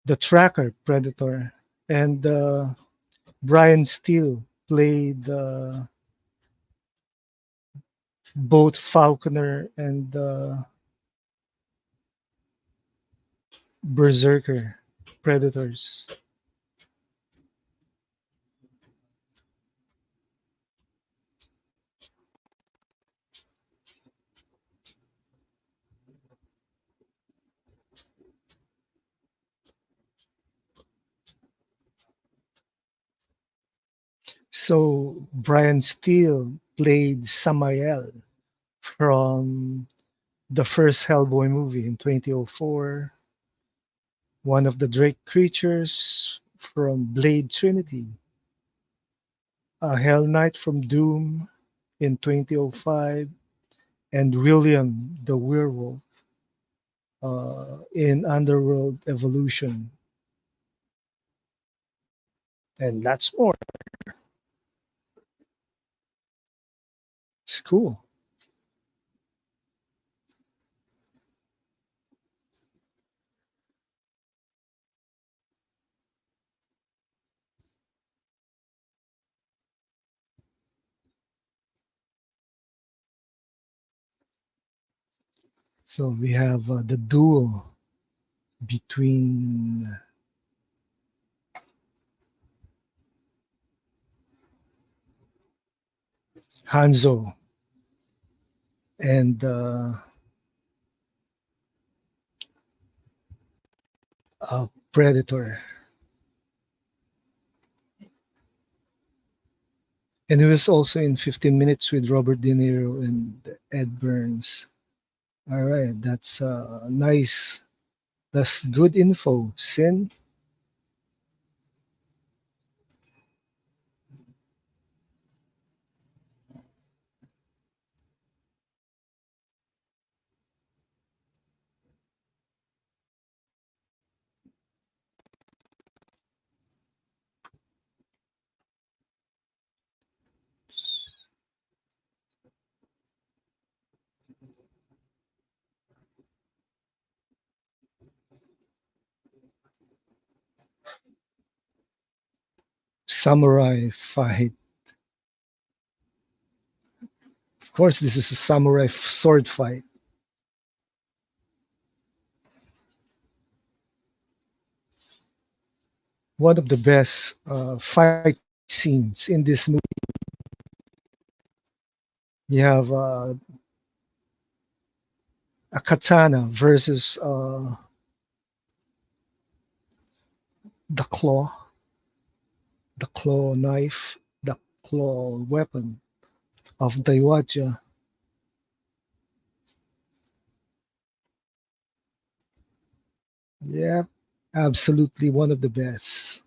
the tracker predator, and Brian Steele played both falconer and berserker predators. So Brian Steele played Samael from the first Hellboy movie in 2004, one of the Drake creatures from Blade Trinity, a Hell Knight from Doom in 2005, and William the Werewolf in Underworld Evolution, and lots more. It's cool. So we have the duel between Hanzo and Predator. And he was also in 15 Minutes with Robert De Niro and Ed Burns. All right, that's nice. That's good info. Sin. Samurai fight. Of course, this is a samurai sword fight. One of the best fight scenes in this movie. You have a katana versus the claw knife, the claw weapon of the Yautja. Yeah, absolutely one of the best.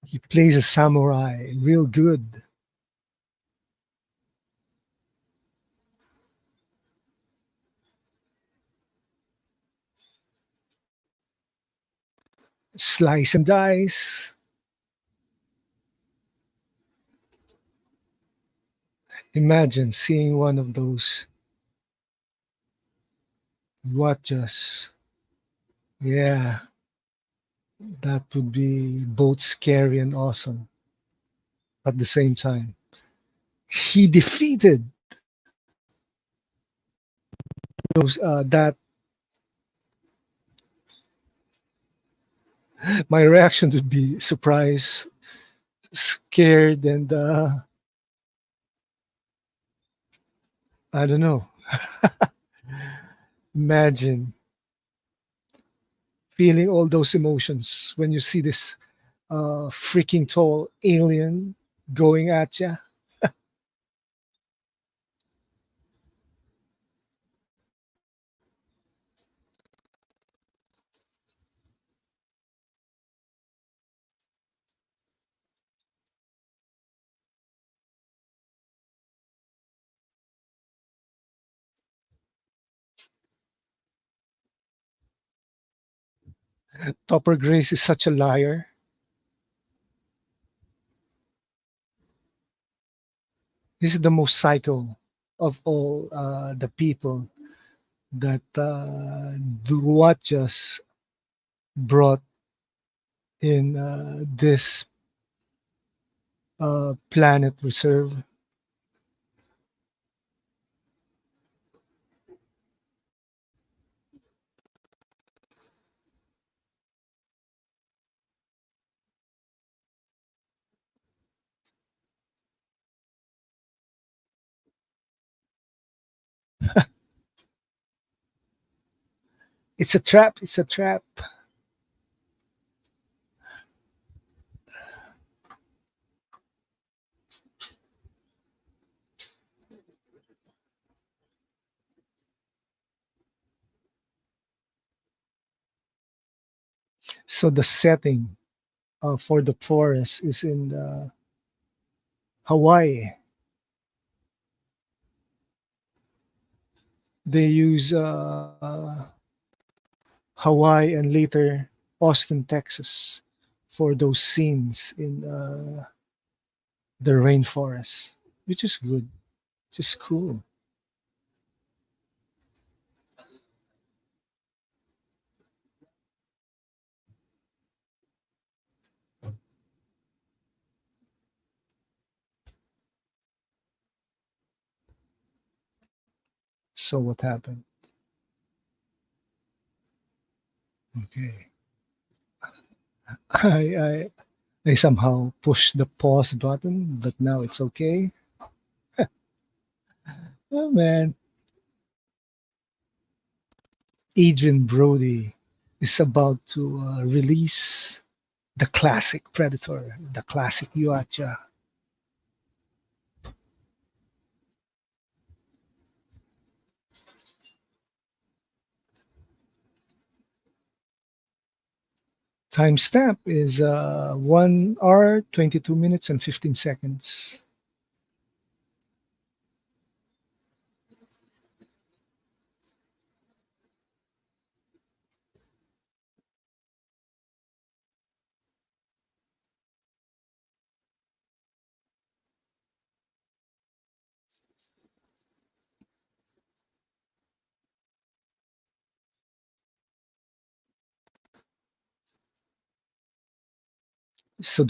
He plays a samurai real good. Slice and dice. Imagine seeing one of those watches. Yeah, that would be both scary and awesome at the same time. He defeated those that my reaction would be surprise, scared, and I don't know. Imagine feeling all those emotions when you see this freaking tall alien going at you. Topper Grace is such a liar. This is the most psycho of all the people that what just brought in this planet reserve. It's a trap. It's a trap. So the setting for the forest is in Hawaii. They use Hawaii and later Austin, Texas, for those scenes in the rainforest, which is good, just cool. So what happened? Okay, I I somehow pushed the pause button, but now it's okay. Oh man, Adrien Brody is about to release the classic Predator, the classic Yautja. Timestamp is 1 hour, 22 minutes, and 15 seconds. So uh,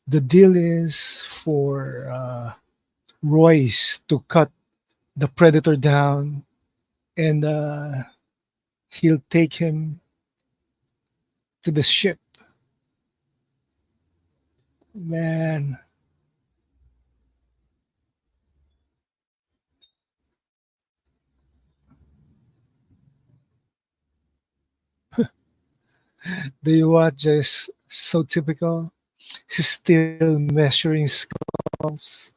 the deal is for Royce to cut the Predator down and He'll take him to the ship. Man, the Yautja is so typical. He's still measuring skulls.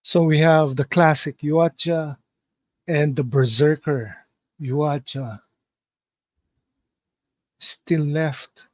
So we have the classic Yautja and the berserker Yautja still left.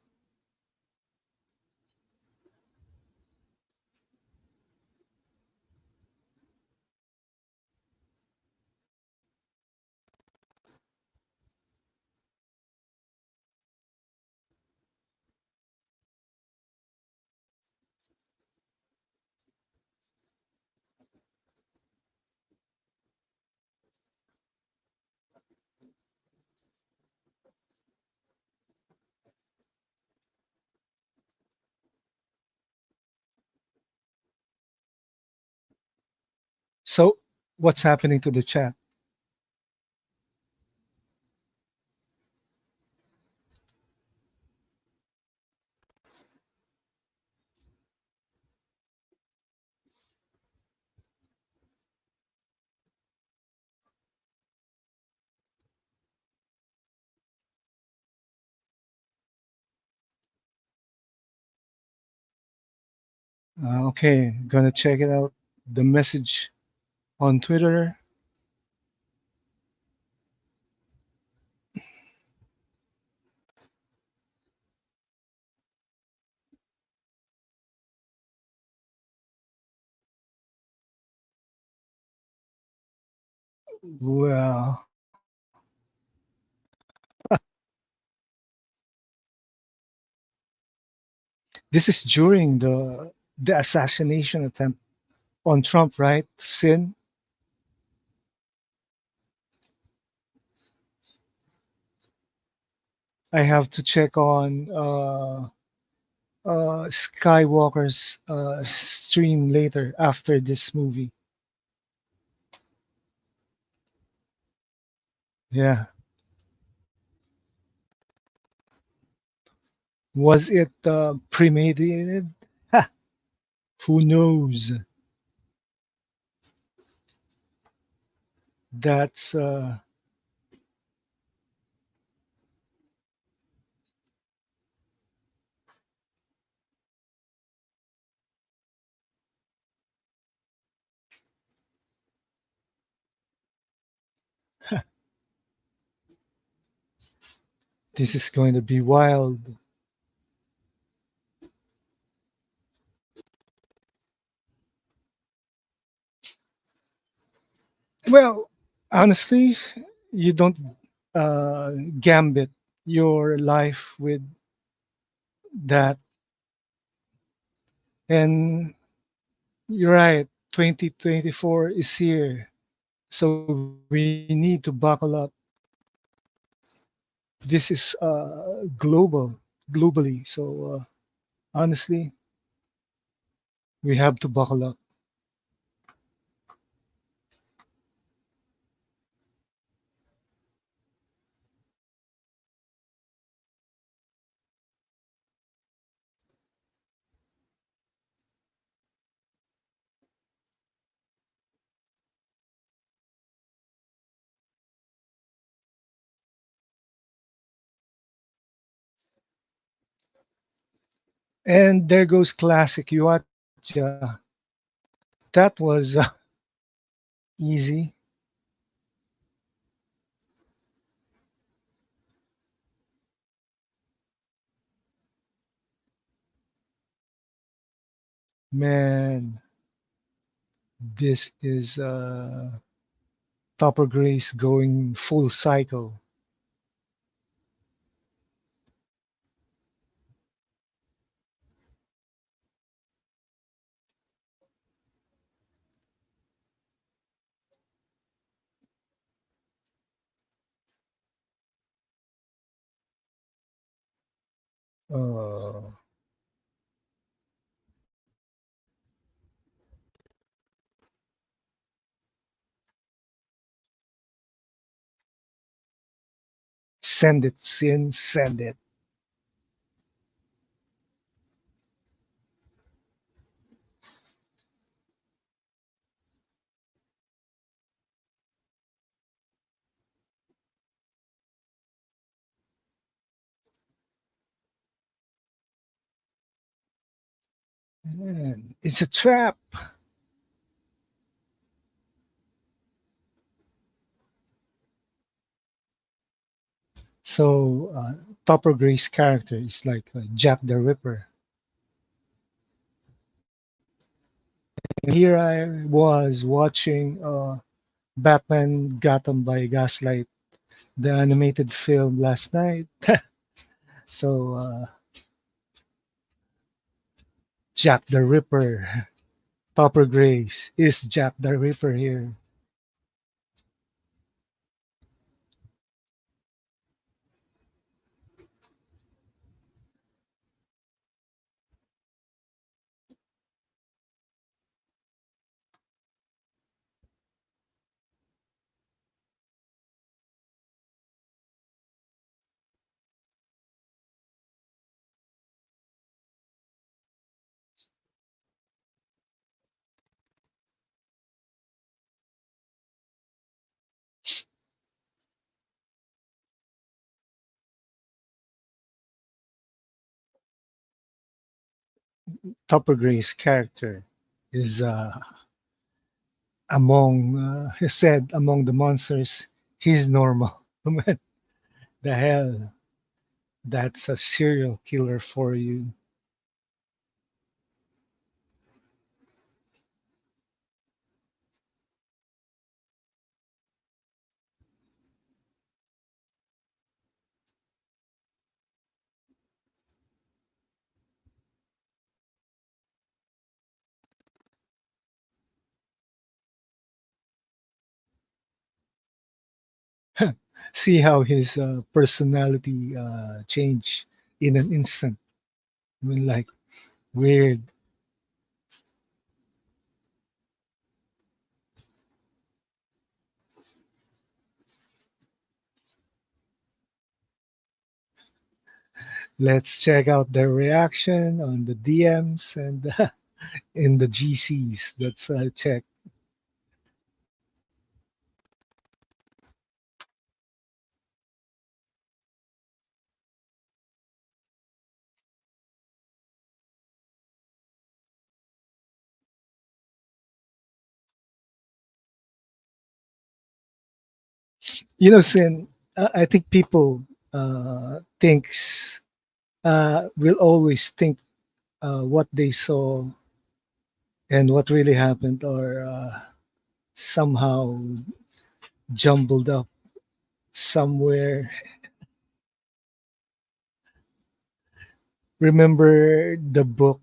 So what's happening to the chat? Okay, gonna check it out. The message on Twitter. Well, this is during the assassination attempt on Trump, right? Sin. I have to check on Skywalker's stream later after this movie. Yeah. Was it premeditated? Ha, who knows? That's this is going to be wild. Well, honestly, you don't gambit your life with that. And you're right, 2024 is here. So we need to buckle up. This is globally. So honestly, we have to buckle up. And there goes classic Yautja. That was easy. Man, this is Topper Grace going full cycle. Uh, Send it, Sin, send it. Man, it's a trap. So, Topper Grace character is like Jack the Ripper. Here I was watching Batman Gotham by Gaslight, the animated film last night. So, Jack the Ripper, Topper Grace is Jack the Ripper here. Topper Grace character is he said among the monsters, he's normal. Man, the hell, that's a serial killer for you. See how his personality changed in an instant. I mean, like weird. Let's check out their reaction on the DMs and in the GCs. Let's check. Sin. I think people thinks will always think what they saw and what really happened are somehow jumbled up somewhere. Remember the book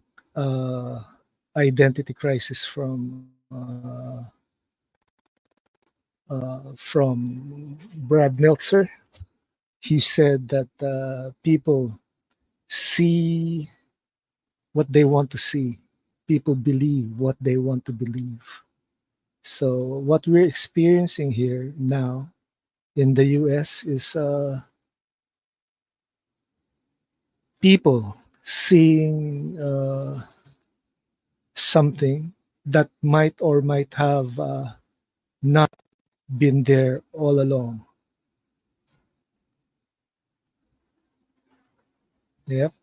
Identity Crisis from Brad Meltzer? He said that people see what they want to see. People believe what they want to believe. So what we're experiencing here now in the US is people seeing something that might or might have not been there all along. Yep.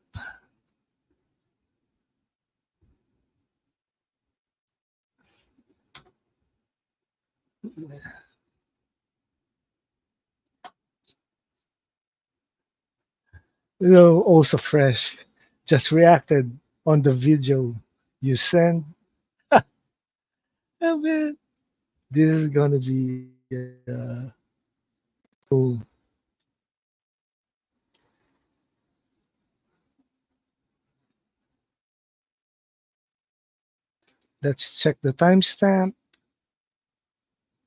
Also fresh. Just reacted on the video you sent. Oh man, this is gonna be cool. Let's check the timestamp.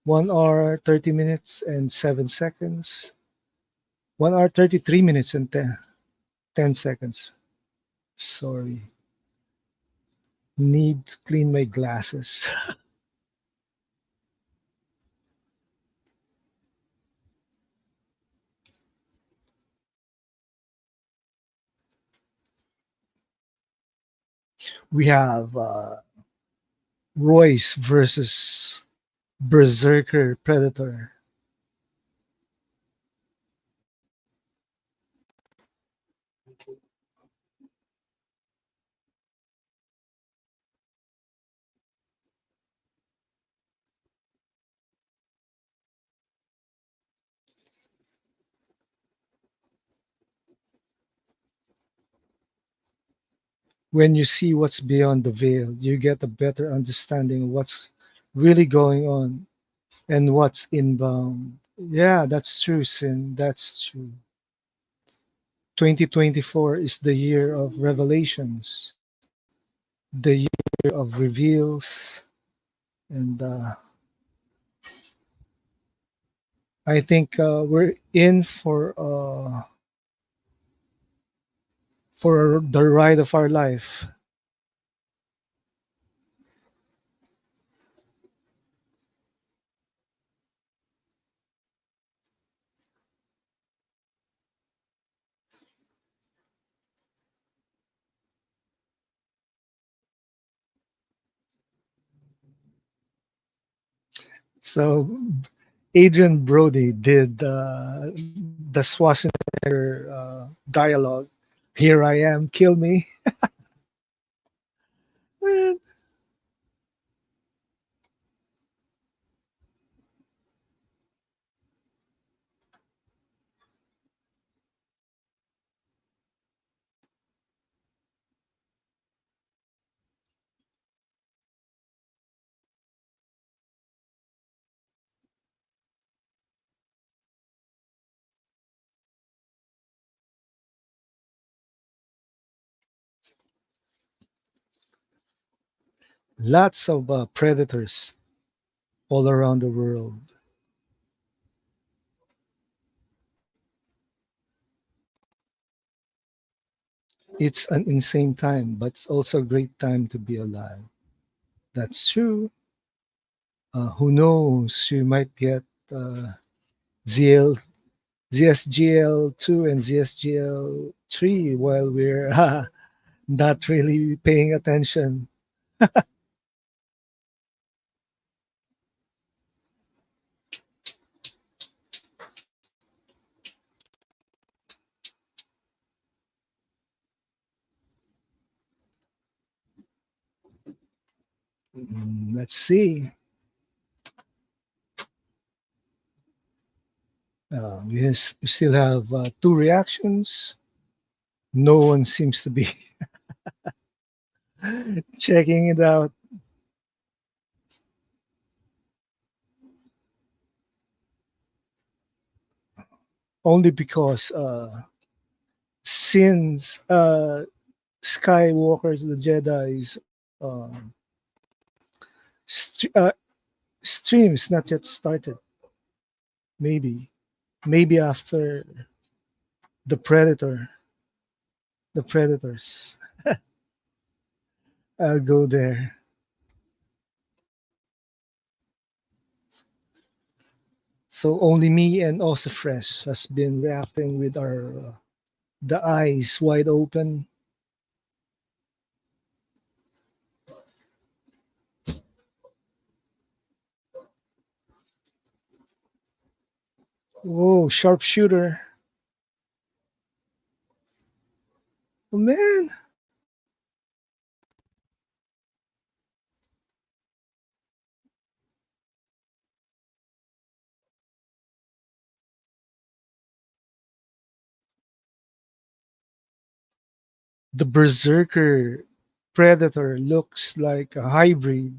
1 hour 30 minutes and 7 seconds. 1 hour 33 minutes and 10 seconds. Sorry. Need to clean my glasses. We have Royce versus Berserker Predator. When you see what's beyond the veil, you get a better understanding of what's really going on and what's inbound. Yeah, that's true, Sin. That's true. 2024 is the year of revelations, the year of reveals, and I think we're in for the ride of our life. So Adrian Brody did the Schwarzenegger dialogue. Here I am, kill me. Man. Lots of predators all around the world. It's an insane time, but it's also a great time to be alive. That's true. Who knows? You might get ZL, ZSGL2 and ZSGL3 while we're not really paying attention. Let's see. We still have two reactions. No one seems to be checking it out. Only because since Skywalker's the Jedi's st- uh, stream is not yet started. Maybe, maybe after the Predator, the Predators, I'll go there. So only me and also Fresh has been reacting with our the eyes wide open. Whoa, sharpshooter! Oh man, the Berserker Predator looks like a hybrid.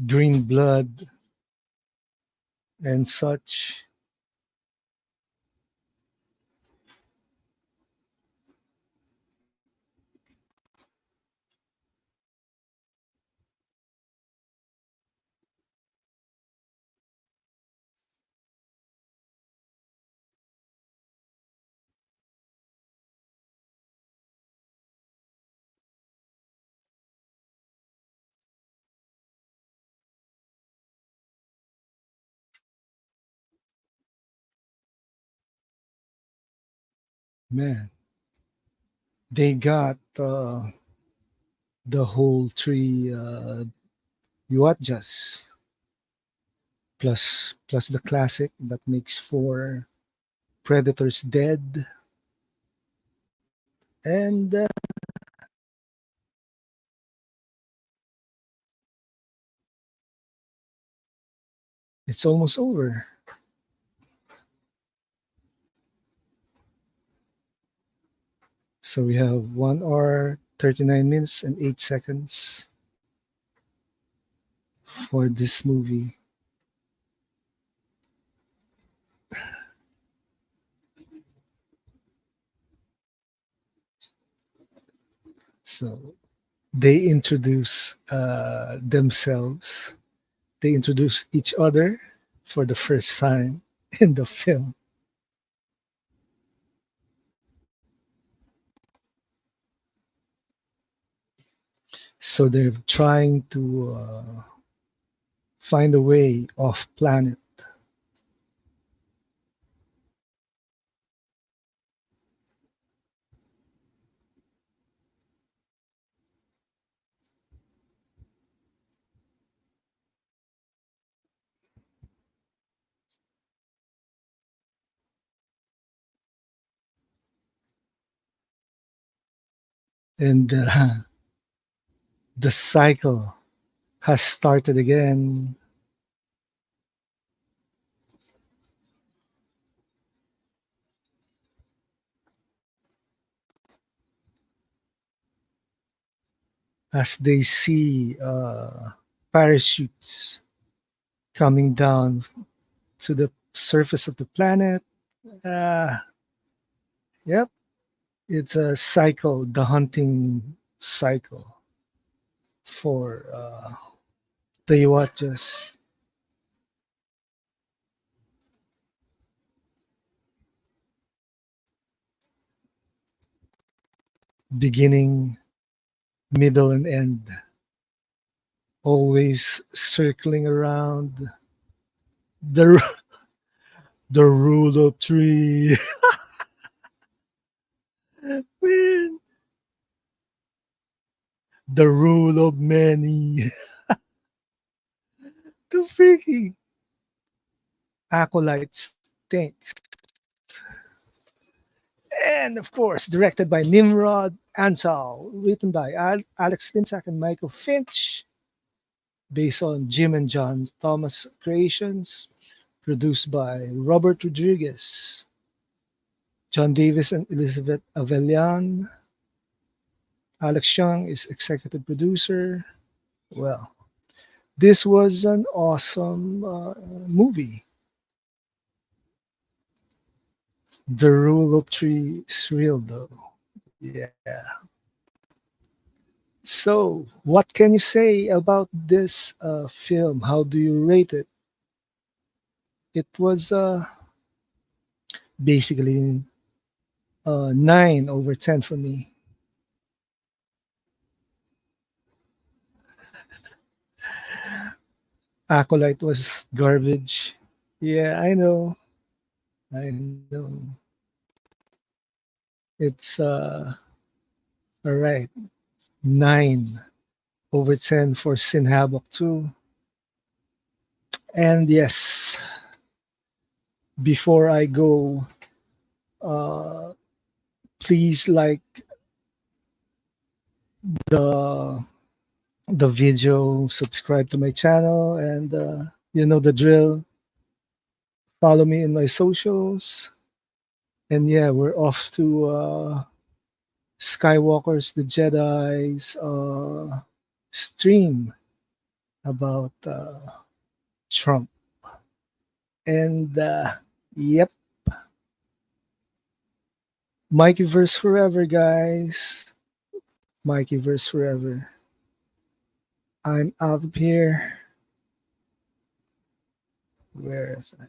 Green blood and such. Man, they got the whole three Yautjas plus the classic that makes four predators dead, and it's almost over. So we have 1 hour, 39 minutes, and 8 seconds for this movie. So they introduce themselves. They introduce each other for the first time in the film. So they're trying to find a way off planet. And the cycle has started again. As they see parachutes coming down to the surface of the planet. Uh, yep, it's a cycle, the hunting cycle for the Yautjas. Beginning, middle, and end. Always circling around the the rule of three. Man, the rule of many. The freaking acolyte stinks. And of course, directed by Nimród Antal, written by Alex Linsack and Michael Finch, based on Jim and John Thomas creations, produced by Robert Rodriguez, John Davis and Elizabeth Avellán. Alex Young is executive producer. Well, this was an awesome movie. The rule of three is real, though. Yeah. So, what can you say about this film? How do you rate it? It was basically 9/10 for me. Acolyte was garbage. Yeah, I know. I know. It's all right. 9/10 for Sin Havoc 2. And yes, before I go, uh, please like the the video, subscribe to my channel, and you know the drill. Follow me in my socials. And yeah, we're off to Skywalker's The Jedi's stream about Trump. And yep, Mikeyverse forever, guys. Mikeyverse forever. I'm out of here. Where is it?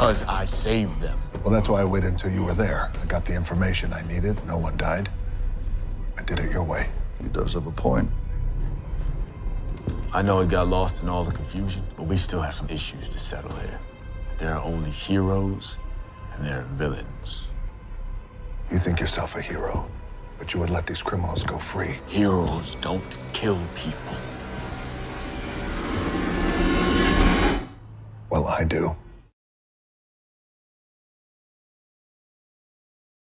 Because I saved them. Well, that's why I waited until you were there. I got the information I needed. No one died. I did it your way. He does have a point. I know it got lost in all the confusion, but we still have some issues to settle here. There are only heroes and there are villains. You think yourself a hero, but you would let these criminals go free. Heroes don't kill people. Well, I do.